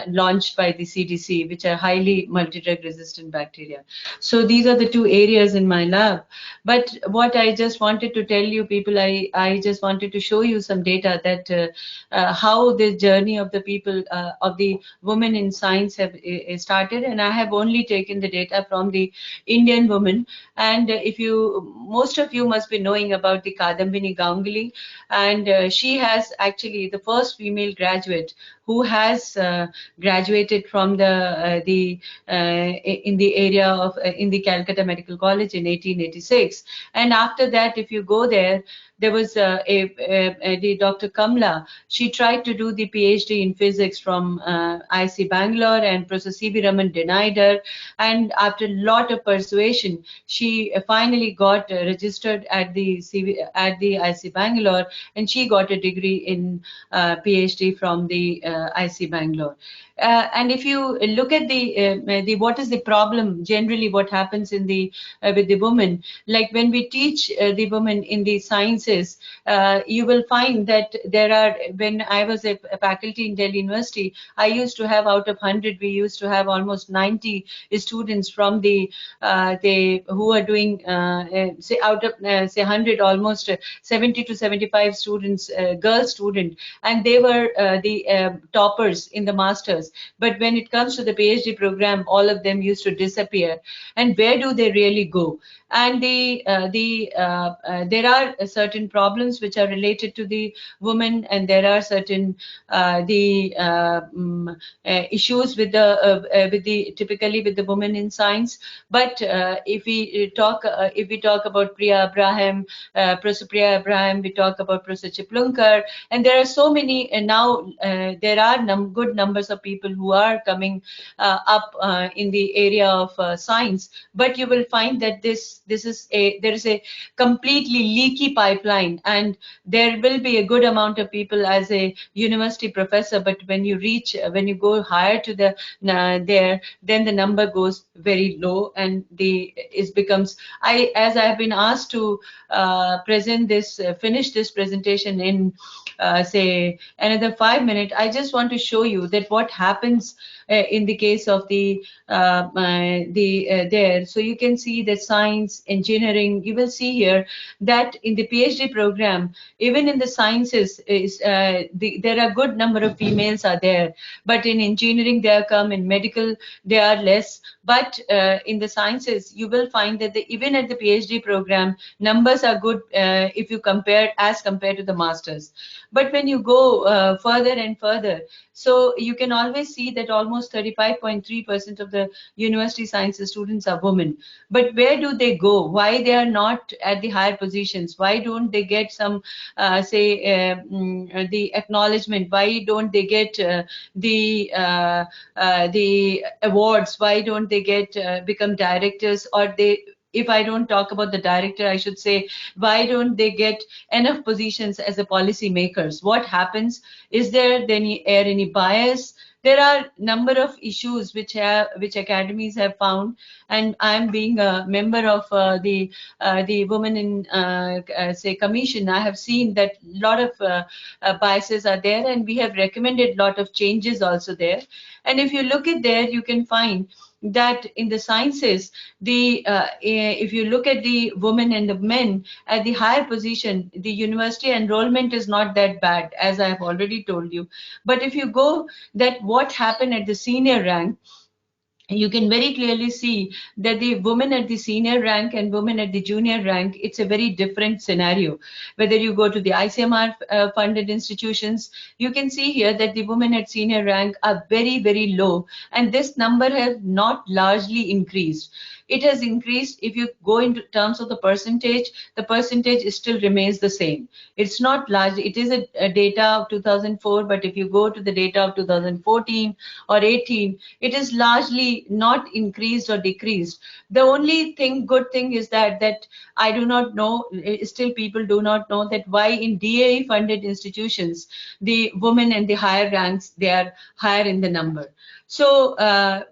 launched by the CDC, which are highly multi-drug resistant bacteria. So these are the two areas in my lab. But what I just wanted to tell you people, I just wanted to show you some data that how the journey of the people, of the women in science have started. And I have only taken the data from the Indian women. And most of you must be knowing about the Kadambini Ganguly, and she has actually the first female graduate who has graduated from in the area of in the Calcutta Medical College in 1886. And after that, if you go there was the Dr. Kamla. She tried to do the PhD in physics from IC Bangalore, and Professor C.V. Raman denied her. And after a lot of persuasion, she finally got registered at the IC Bangalore, and she got a degree in PhD from the IC Bangalore. And if you look at the what is the problem generally, what happens in the with the women, like when we teach the women in the sciences, you will find that there are, when I was a faculty in Delhi University, I used to have out of 100, we used to have almost 90 students from the who are doing say out of say 100, almost 70 to 75 students, girl student, and they were the toppers in the masters. But when it comes to the PhD program, all of them used to disappear. And where do they really go? And there are certain problems which are related to the women, and there are certain issues with the typically with the women in science. But if we talk about Priya Abraham, Professor Priya Abraham, we talk about Professor Chiplunkar, and there are so many. And now there are good numbers of people who are coming up in the area of science. But you will find that there is a completely leaky pipeline, and there will be a good amount of people as a university professor, but when you go higher to the then the number goes very low, and as I have been asked to finish this presentation in say another 5 minutes. I just want to show you that what happens in the case of there. So you can see that science, engineering, you will see here that in the PhD program, even in the sciences, there are good number of females are there, but in engineering they are come, in medical they are less. But in the sciences, you will find that even at the PhD program, numbers are good if you compare to the masters. But when you go further and further, so you can always see that almost 35.3% of the university sciences students are women. But where do they go? Why they are not at the higher positions? Why don't they get some, the acknowledgement? Why don't they get the awards? Why don't they get become directors? Or if I don't talk about the director, I should say, why don't they get enough positions as a policy makers? What happens? Is there any bias? There are number of issues which academies have found, and I am being a member of the Women in say Commission. I have seen that lot of biases are there, and we have recommended lot of changes also there. And if you look at there, you can find that in the sciences, if you look at the women and the men at the higher position, the university enrollment is not that bad, as I have already told you. But if you go that what happened at the senior rank, you can very clearly see that the women at the senior rank and women at the junior rank, it's a very different scenario. Whether you go to the ICMR funded institutions, you can see here that the women at senior rank are very, very low, and this number has not largely increased. It has increased. If you go into terms of the percentage still remains the same. It's not large. It is a data of 2004, but if you go to the data of 2014 or 18, it is largely not increased or decreased. The only good thing is that I do not know, still people do not know that why in DAE funded institutions, the women in the higher ranks, they are higher in the number. So,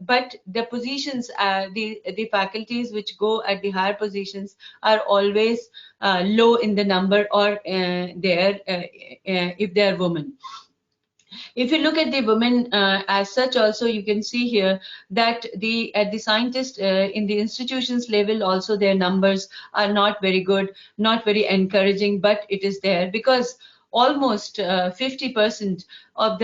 but the positions, the faculties which go at the higher positions are always low in the number, or if they are women. If you look at the women as such, also you can see here that at the scientist in the institutions level also their numbers are not very good, not very encouraging, but it is there because almost 50% of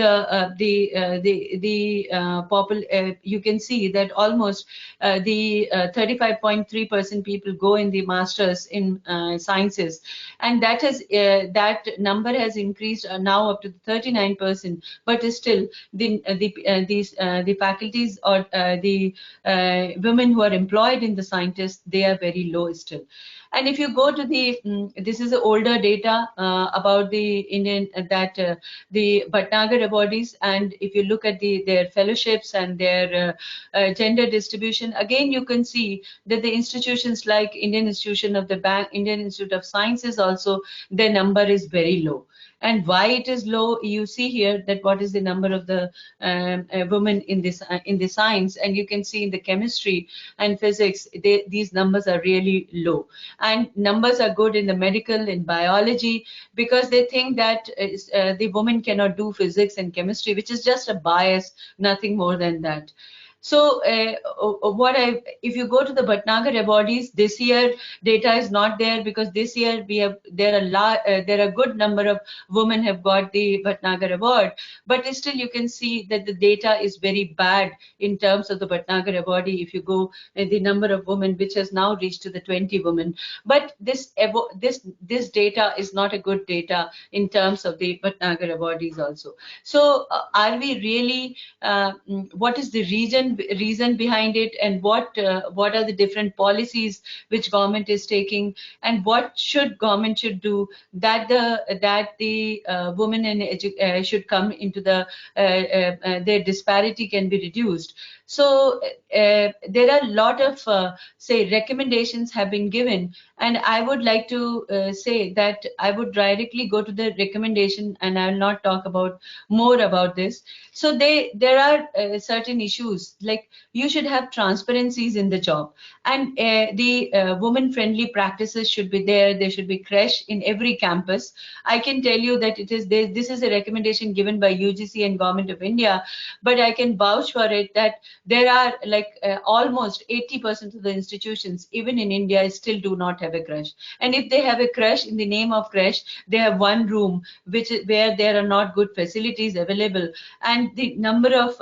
you can see that almost the 35.3% people go in the masters in sciences, and that number has increased now up to 39%, but still the faculties or the women who are employed in the scientists, they are very low still. And if you go to this is older data about the Indian the Bhatnagar awardees, and if you look at their fellowships and their gender distribution, again you can see that the institutions like Indian Institution of the Bank, Indian Institute of Sciences also, their number is very low. And why it is low, you see here that what is the number of the women in the science, and you can see in the chemistry and physics, these numbers are really low. And numbers are good in the medical, in biology, because they think that the woman cannot do physics and chemistry, which is just a bias, nothing more than that. So if you go to the Bhatnagar awardees, this year data is not there because this year there are a good number of women have got the Bhatnagar award, but still you can see that the data is very bad in terms of the Bhatnagar awardee. If you go the number of women, which has now reached to the 20 women, but this data is not a good data in terms of the Bhatnagar awardees also. So are we really? What is the reason behind it, and what are the different policies which government is taking, and what government should do that the women in should come into their disparity can be reduced. So there are a lot of say recommendations have been given, and I would like to say that I would directly go to the recommendation, and I will not talk more about this. So there are certain issues like you should have transparencies in the job, and the woman-friendly practices should be there. There should be creche in every campus. I can tell you that this is a recommendation given by UGC and Government of India, but I can vouch for it that there are almost 80% of the institutions, even in India, still do not have a creche. And if they have a creche, in the name of creche, they have one room where there are not good facilities available, and the number of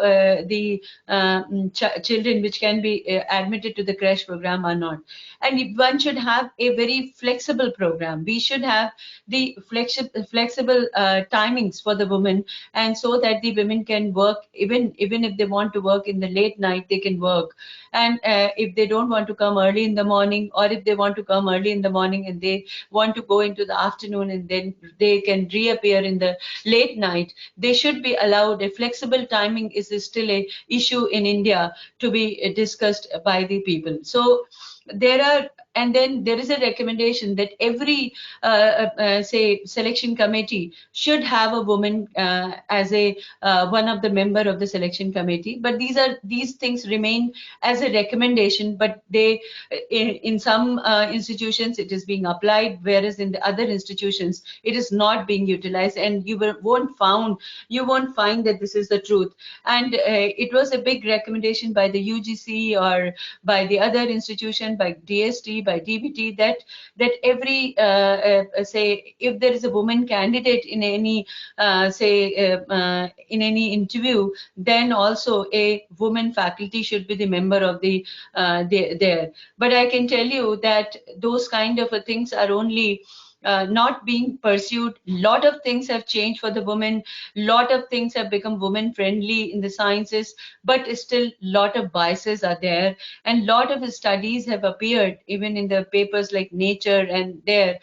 children which can be admitted to the creche program are not. And one should have a very flexible program. We should have the flexible timings for the women, and so that the women can work even if they want to work in the late night, they can work. And if they don't want to come early in the morning, or if they want to come early in the morning and they want to go into the afternoon and then they can reappear in the late night, they should be allowed. A flexible timing is still a issue in India to be discussed by the people. So there are and then there is a recommendation that every say selection committee should have a woman as a one of the member of the selection committee. But these things remain as a recommendation, but they in some institutions it is being applied, whereas in the other institutions it is not being utilized, and you won't find that this is the truth. And it was a big recommendation by the UGC or by the other institution, by DST, by DBT, that every say if there is a woman candidate in any in any interview, then also a woman faculty should be the member of the there. But I can tell you that those kind of things are only not being pursued. Lot of things have changed for the women. Lot of things have become women friendly in the sciences, but still lot of biases are there, and lot of studies have appeared even in the papers like Nature, and there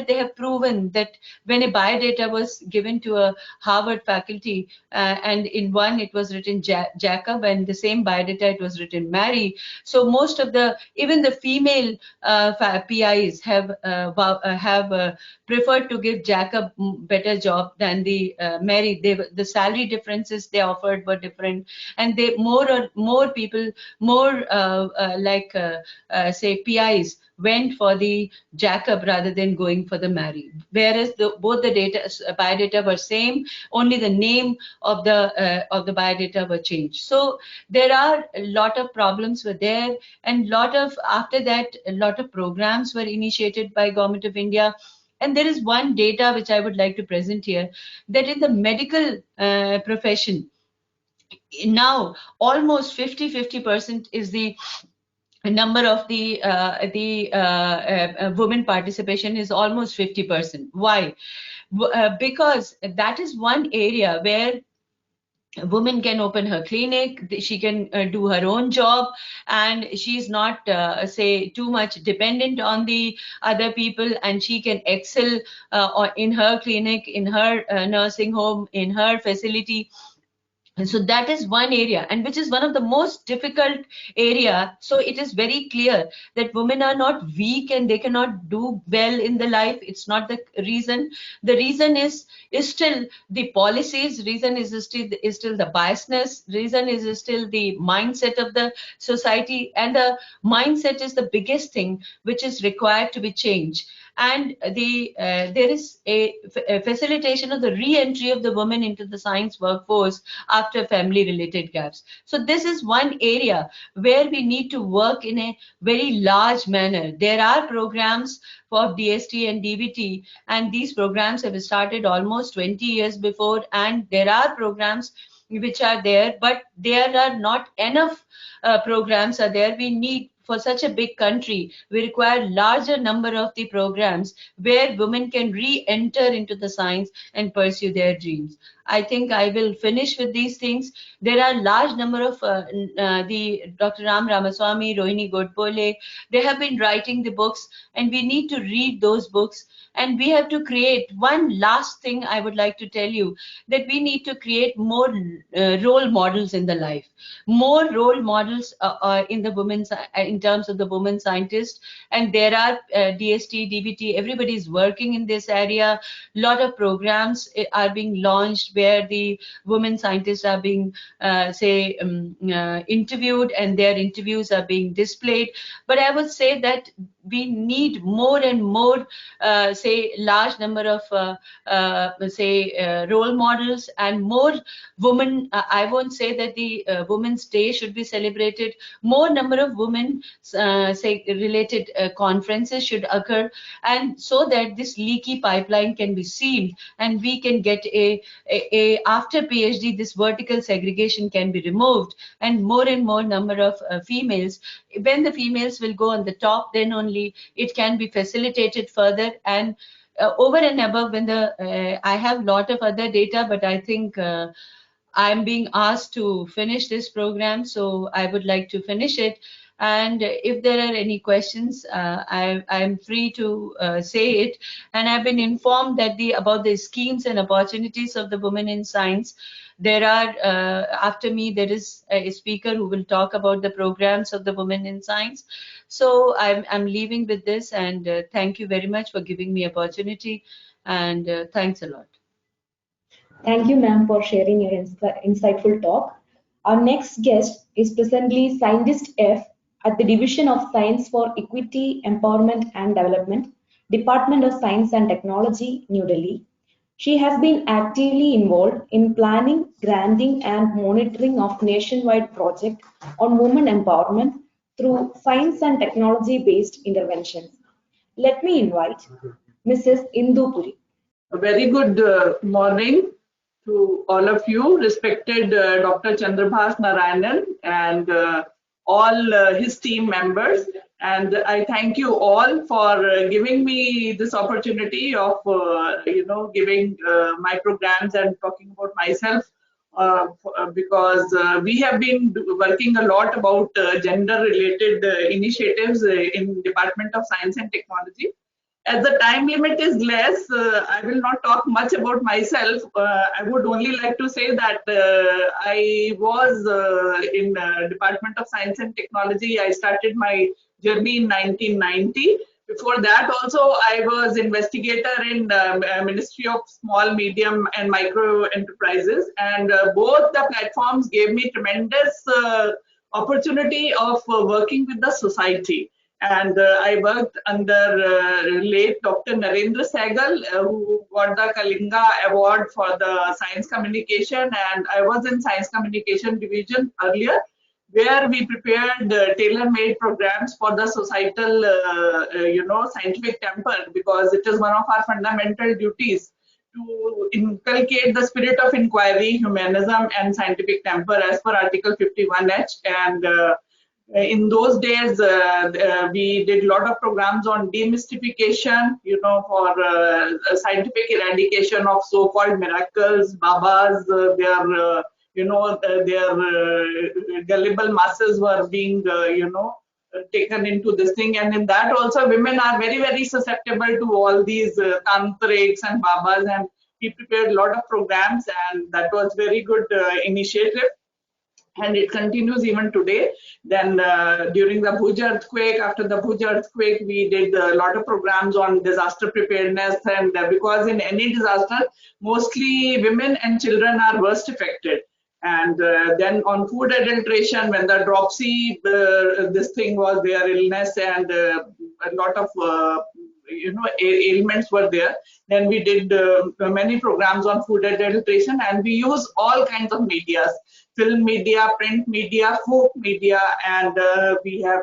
they have proven that when a biodata was given to a Harvard faculty, and in one it was written Jacob, and the same biodata it was written Mary. So most of even the female PIs have preferred to give Jacob better job than the Mary. The salary differences they offered were different, and they more people, say PIs went for the Jacob rather than going for the Mary. Whereas both the biodata were same, only the name of the biodata were changed. So there are a lot of problems were there, and after that a lot of programs were initiated by Government of India. And there is one data which I would like to present here, that in the medical profession now almost 50% is the number of the women participation is almost 50%. Why? Because that is one area where a woman can open her clinic, she can do her own job, and she's not say too much dependent on the other people, and she can excel in her clinic, in her nursing home, in her facility. And so that is one area, and which is one of the most difficult area. So it is very clear that women are not weak and they cannot do well in the life. It's not the reason. The reason is still the policies. Reason is still the biasness. Reason is still the mindset of the society, and the mindset is the biggest thing which is required to be changed. And there is a facilitation of the re-entry of the women into the science workforce after family-related gaps. So this is one area where we need to work in a very large manner. There are programs for DST and DBT, and these programs have started almost 20 years before, and there are programs which are there, but there are not enough programs are there. We need, for such a big country, we require larger number of the programs where women can re-enter into the science and pursue their dreams. I think I will finish with these things. There are large number of the Dr. Ram Ramaswamy, Rohini Godbole, they have been writing the books, and we need to read those books. And we have to create one last thing I would like to tell you, that we need to create more role models in the life, more role models in the women's, in terms of the women scientists. And there are DST, DBT, everybody is working in this area. Lot of programs are being launched where the women scientists are being interviewed, and their interviews are being displayed. But I would say that we need more and more large number of role models, and more women. I won't say that the Women's Day should be celebrated. More number of women related conferences should occur, and so that this leaky pipeline can be sealed, and we can get a after PhD, this vertical segregation can be removed, and more number of females. When the females will go on the top, then only it can be facilitated further. And over and above, when I have lot of other data, but I think I'm being asked to finish this program, so I would like to finish it. And if there are any questions, I'm free to say it. And I've been informed that about the schemes and opportunities of the Women in Science. There are, after me, there is a speaker who will talk about the programs of the Women in Science. So I'm leaving with this, and thank you very much for giving me opportunity, and thanks a lot. Thank you, ma'am, for sharing your insightful talk. Our next guest is presently Scientist F at the Division of Science for Equity, Empowerment and Development, Department of Science and Technology, New Delhi. She has been actively involved in planning, granting, and monitoring of nationwide projects on women empowerment through science and technology-based interventions. Let me invite Mrs. Indu Puri. A very good morning to all of you, respected Dr. Chandrabhas Narayanan and all his team members. And I thank you all for giving me this opportunity of, giving my programs and talking about myself. Because we have been working a lot about gender-related initiatives in Department of Science and Technology. As the time limit is less, I will not talk much about myself. I would only like to say that I was in Department of Science and Technology. I started my journey in 1990. Before that also, I was investigator in Ministry of Small, Medium and Micro Enterprises. And both the platforms gave me tremendous opportunity of working with the society. And I worked under late Dr. Narendra Sehgal, who got the Kalinga Award for the Science Communication, and I was in Science Communication Division earlier, where we prepared tailor-made programs for the societal, scientific temper, because it is one of our fundamental duties to inculcate the spirit of inquiry, humanism, and scientific temper as per Article 51H. And in those days, we did a lot of programs on demystification, for scientific eradication of so-called miracles, babas, their gullible masses were being, taken into this thing. And in that also, women are very, very susceptible to all these tantrics and babas. And we prepared a lot of programs, and that was very good initiative. And it continues even today. Then during the Bhuj earthquake, after the Bhuj earthquake, we did a lot of programs on disaster preparedness. And because in any disaster, mostly women and children are worst affected. And then on food adulteration, when the dropsy, this thing was their illness, and a lot of ailments were there. Then we did many programs on food adulteration, and we use all kinds of medias. Film media, print media, folk media, and we have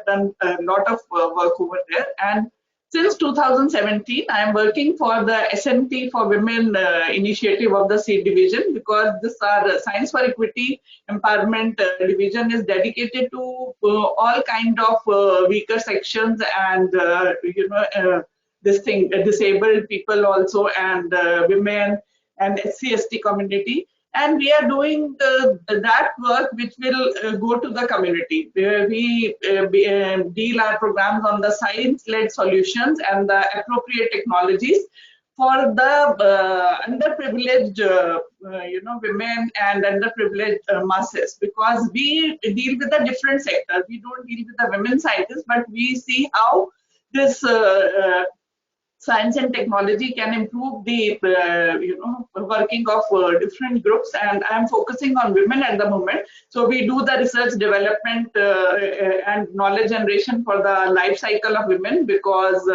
done a lot of work over there. And since 2017, I am working for the SMT for Women initiative of the SEED division, because this Science for Equity Empowerment division is dedicated to all kind of weaker sections and disabled people also, and women and SC/ST community. And we are doing that work which will go to the community, where we deal our programs on the science-led solutions and the appropriate technologies for the underprivileged, women and underprivileged masses. Because we deal with a different sector. We don't deal with the women scientists, but we see how this science and technology can improve the working of different groups, and I am focusing on women at the moment. So we do the research development and knowledge generation for the life cycle of women, because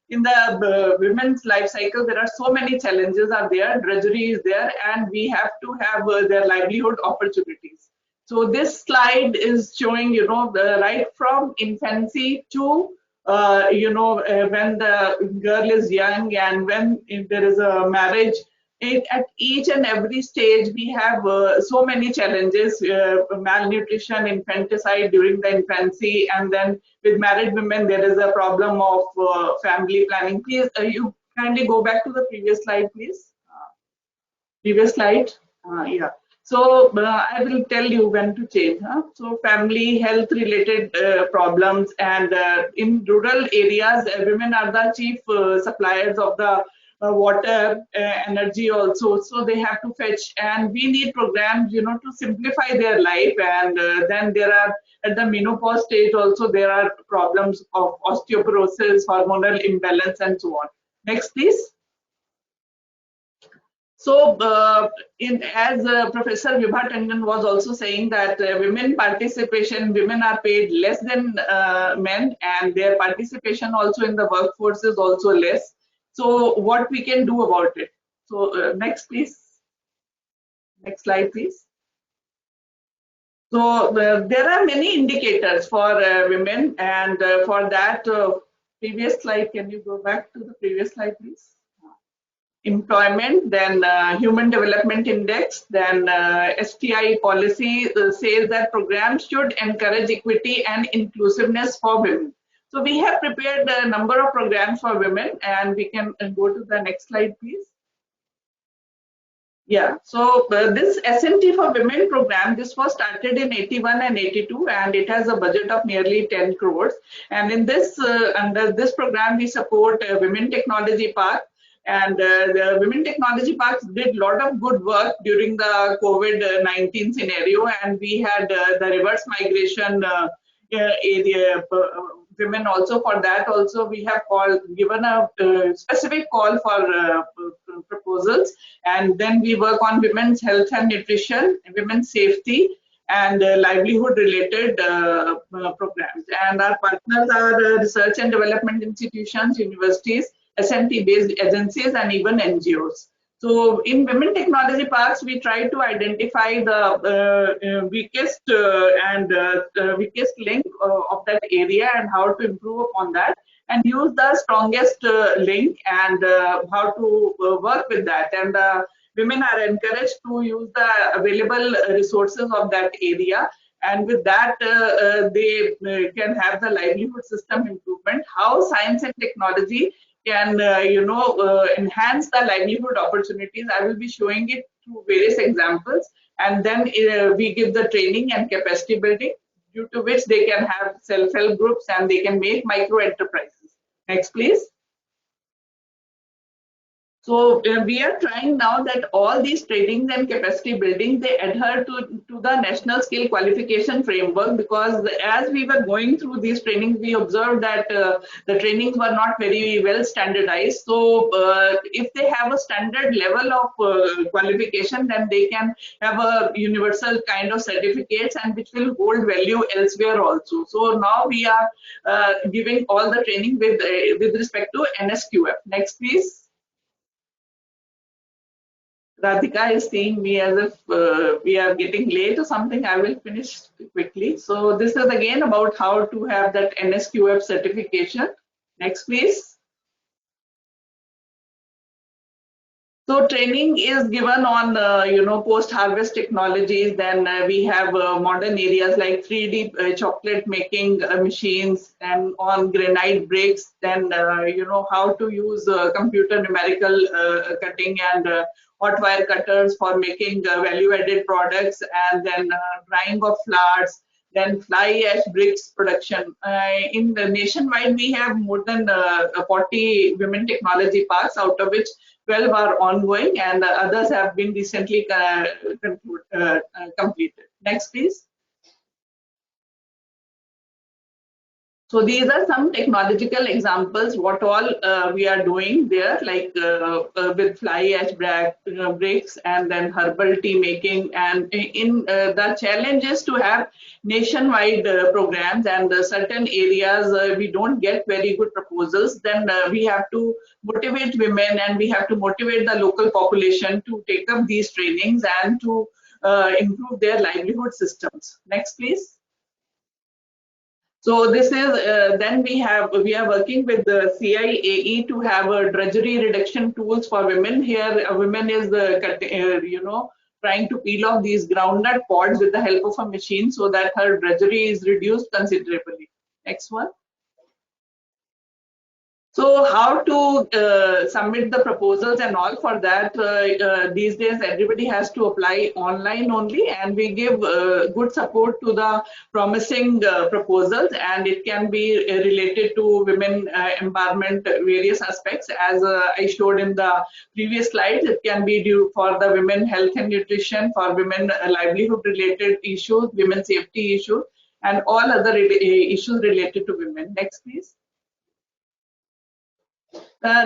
in the women's life cycle there are so many challenges are there, drudgery is there, and we have to have their livelihood opportunities. So this slide is showing right from infancy to when the girl is young, and when there is a marriage. At each and every stage we have so many challenges, malnutrition, infanticide during the infancy, and then with married women there is a problem of family planning. Please, you kindly go back to the previous slide, please. Previous slide. Yeah. So I will tell you when to change. So family health related problems, and in rural areas, women are the chief suppliers of the water, energy also. So they have to fetch, and we need programs, to simplify their life. And then there are, at the menopause stage also, there are problems of osteoporosis, hormonal imbalance, and so on. Next, please. So, as Professor Vibha Tandon was also saying that women are paid less than men, and their participation also in the workforce is also less. So, what we can do about it? So, next, please. Next slide, please. So, there are many indicators for women, and for that, previous slide, can you go back to the previous slide, please? Employment, then Human Development Index, then STI policy says that programs should encourage equity and inclusiveness for women. So we have prepared a number of programs for women, and we can go to the next slide, please. Yeah, so this SMT for Women program, this was started in 81 and 82, and it has a budget of nearly 10 crores. And in this, under this program, we support Women Technology Park. And the Women Technology Parks did a lot of good work during the COVID-19 scenario, and we had the reverse migration area. Women also, for that also we have given a specific call for proposals, and then we work on women's health and nutrition, women's safety, and livelihood related programs. And our partners are research and development institutions, universities, SMT based agencies, and even NGOs. So in Women Technology Parks, we try to identify the weakest weakest link of that area and how to improve upon that, and use the strongest link, and how to work with that. And women are encouraged to use the available resources of that area, and with that they can have the livelihood system improvement. How science and technology can enhance the livelihood opportunities. I will be showing it through various examples, and then we give the training and capacity building, due to which they can have self-help groups and they can make micro enterprises. Next, please. So we are trying now that all these trainings and capacity building, they adhere to the National Skill Qualification Framework, because as we were going through these trainings, we observed that the trainings were not very well standardized. So if they have a standard level of qualification, then they can have a universal kind of certificates, and which will hold value elsewhere also. So now we are giving all the training with respect to NSQF. Next, please. Radhika is seeing me as if we are getting late or something. I will finish quickly. So this is again about how to have that NSQF certification. Next, please. So training is given on post-harvest technologies. Then we have modern areas like 3D chocolate making machines, and on granite bricks. Then how to use computer numerical cutting and hot wire cutters for making value-added products, and then drying of flowers, then fly ash bricks production. In the nationwide, we have more than 40 women technology parks, out of which 12 are ongoing, and others have been recently completed. Next, please. So these are some technological examples, what all we are doing there, like with fly ash bricks, and then herbal tea making. And in the challenge is to have nationwide programs, and certain areas we don't get very good proposals. Then we have to motivate women, and we have to motivate the local population to take up these trainings and to improve their livelihood systems. Next, please. So this is then we are working with the CIAE to have a drudgery reduction tools for women. Here a woman is trying to peel off these groundnut pods with the help of a machine, so that her drudgery is reduced considerably. Next one. So how to submit the proposals and all, for that these days everybody has to apply online only, and we give good support to the promising proposals, and it can be related to women empowerment, various aspects, as I showed in the previous slides. It can be due for the women health and nutrition, for women livelihood related issues, women safety issues, and all other issues related to women. Next, please.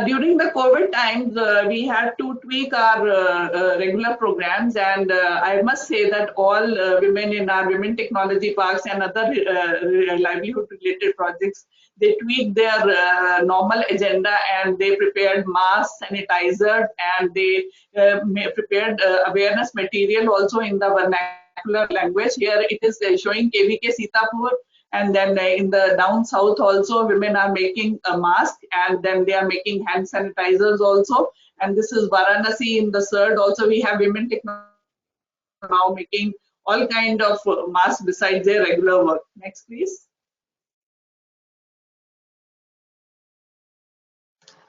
During the COVID times, we had to tweak our regular programs, and I must say that all women in our women technology parks and other livelihood related projects, they tweaked their normal agenda, and they prepared masks, sanitizer, and they prepared awareness material also in the vernacular language. Here it is showing KVK Sitapur. And then in the down south also, women are making a mask, and then they are making hand sanitizers also. And this is Varanasi in the third. Also, we have women now making all kind of masks besides their regular work. Next, please.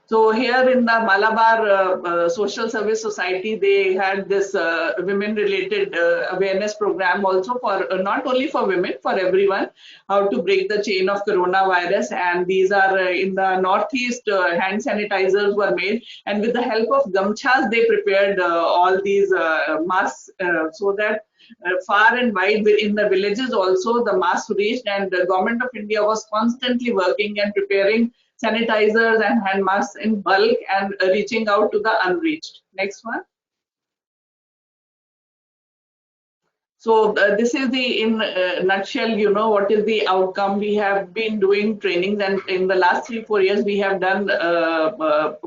So here in the Malabar Social Service Society, they had this women-related awareness program also, for not only for women, for everyone, how to break the chain of coronavirus. And these are in the northeast, hand sanitizers were made, and with the help of gamchas, they prepared all these masks so that far and wide in the villages also the masks reached, and the Government of India was constantly working and preparing sanitizers and hand masks in bulk and reaching out to the unreached. Next one. So this is the, in nutshell, you know, what is the outcome. We have been doing trainings, and in the last 3-4 years, we have done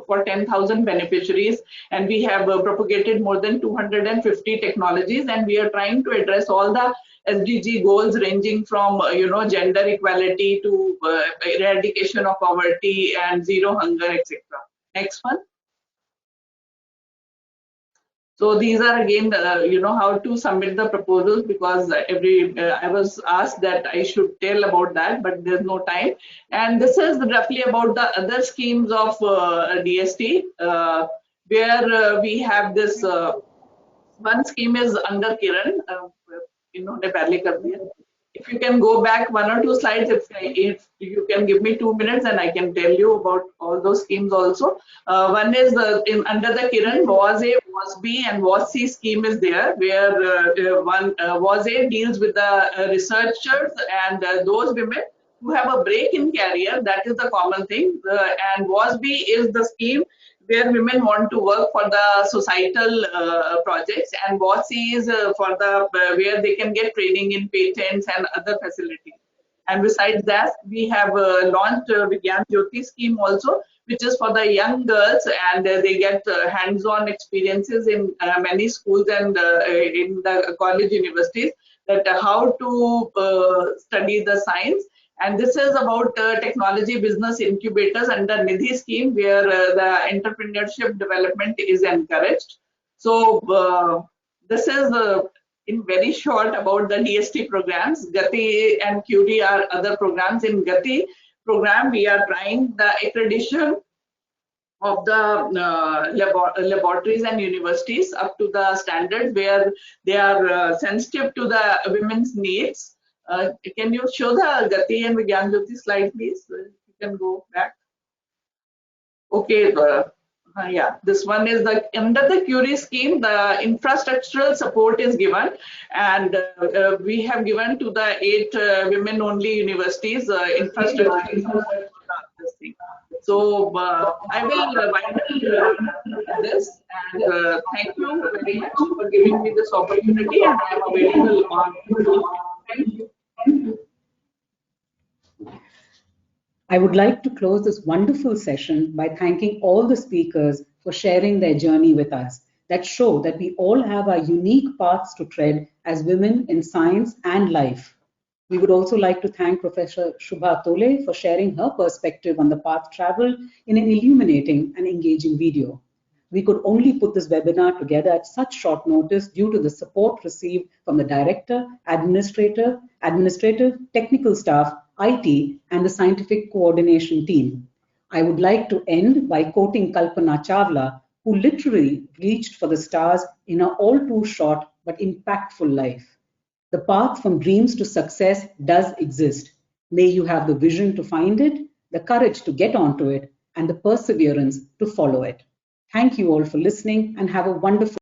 for 10,000 beneficiaries, and we have propagated more than 250 technologies, and we are trying to address all the SDG goals ranging from, you know, gender equality to eradication of poverty and zero hunger, etc. Next one. So these are again, you know, how to submit the proposals, because I was asked that I should tell about that, but there's no time. And this is roughly about the other schemes of DST, where we have this one scheme is under Kiran, you know, if you can go back 1 or 2 slides, if you can give me 2 minutes, and I can tell you about all those schemes also. One is under the Kiran, WAS A, WAS B, and WAS C scheme is there, where one WAS A deals with the researchers and those women who have a break in career. That is the common thing. And WAS B is the scheme where women want to work for the societal projects, and WAS C is for the where they can get training in patents and other facilities. And besides that, we have launched Vigyan Jyoti scheme also, which is for the young girls, and they get hands-on experiences in many schools and in the college universities, that how to study the science. And this is about technology business incubators under Nidhi scheme, where the entrepreneurship development is encouraged. So this is in very short about the DST programs. Gati and Curie are other programs. In Gati program, we are trying the accreditation of the laboratories and universities up to the standard where they are sensitive to the women's needs. Can you show the Gati and Vigyan Jyoti slide, please? You can go back. Okay, yeah, this one is the under the Curie scheme, the infrastructural support is given, and we have given to the 8 women-only universities infrastructure. So I will wind up this, and thank you very much for giving me this opportunity, and I am available on. Thank you. I would like to close this wonderful session by thanking all the speakers for sharing their journey with us, that show that we all have our unique paths to tread as women in science and life. We would also like to thank Professor Shubha Tole for sharing her perspective on the path traveled in an illuminating and engaging video. We could only put this webinar together at such short notice due to the support received from the director, administrative, technical staff, IT, and the scientific coordination team. I would like to end by quoting Kalpana Chawla, who literally reached for the stars in her all too short but impactful life. The path from dreams to success does exist. May you have the vision to find it, the courage to get onto it, and the perseverance to follow it. Thank you all for listening and have a wonderful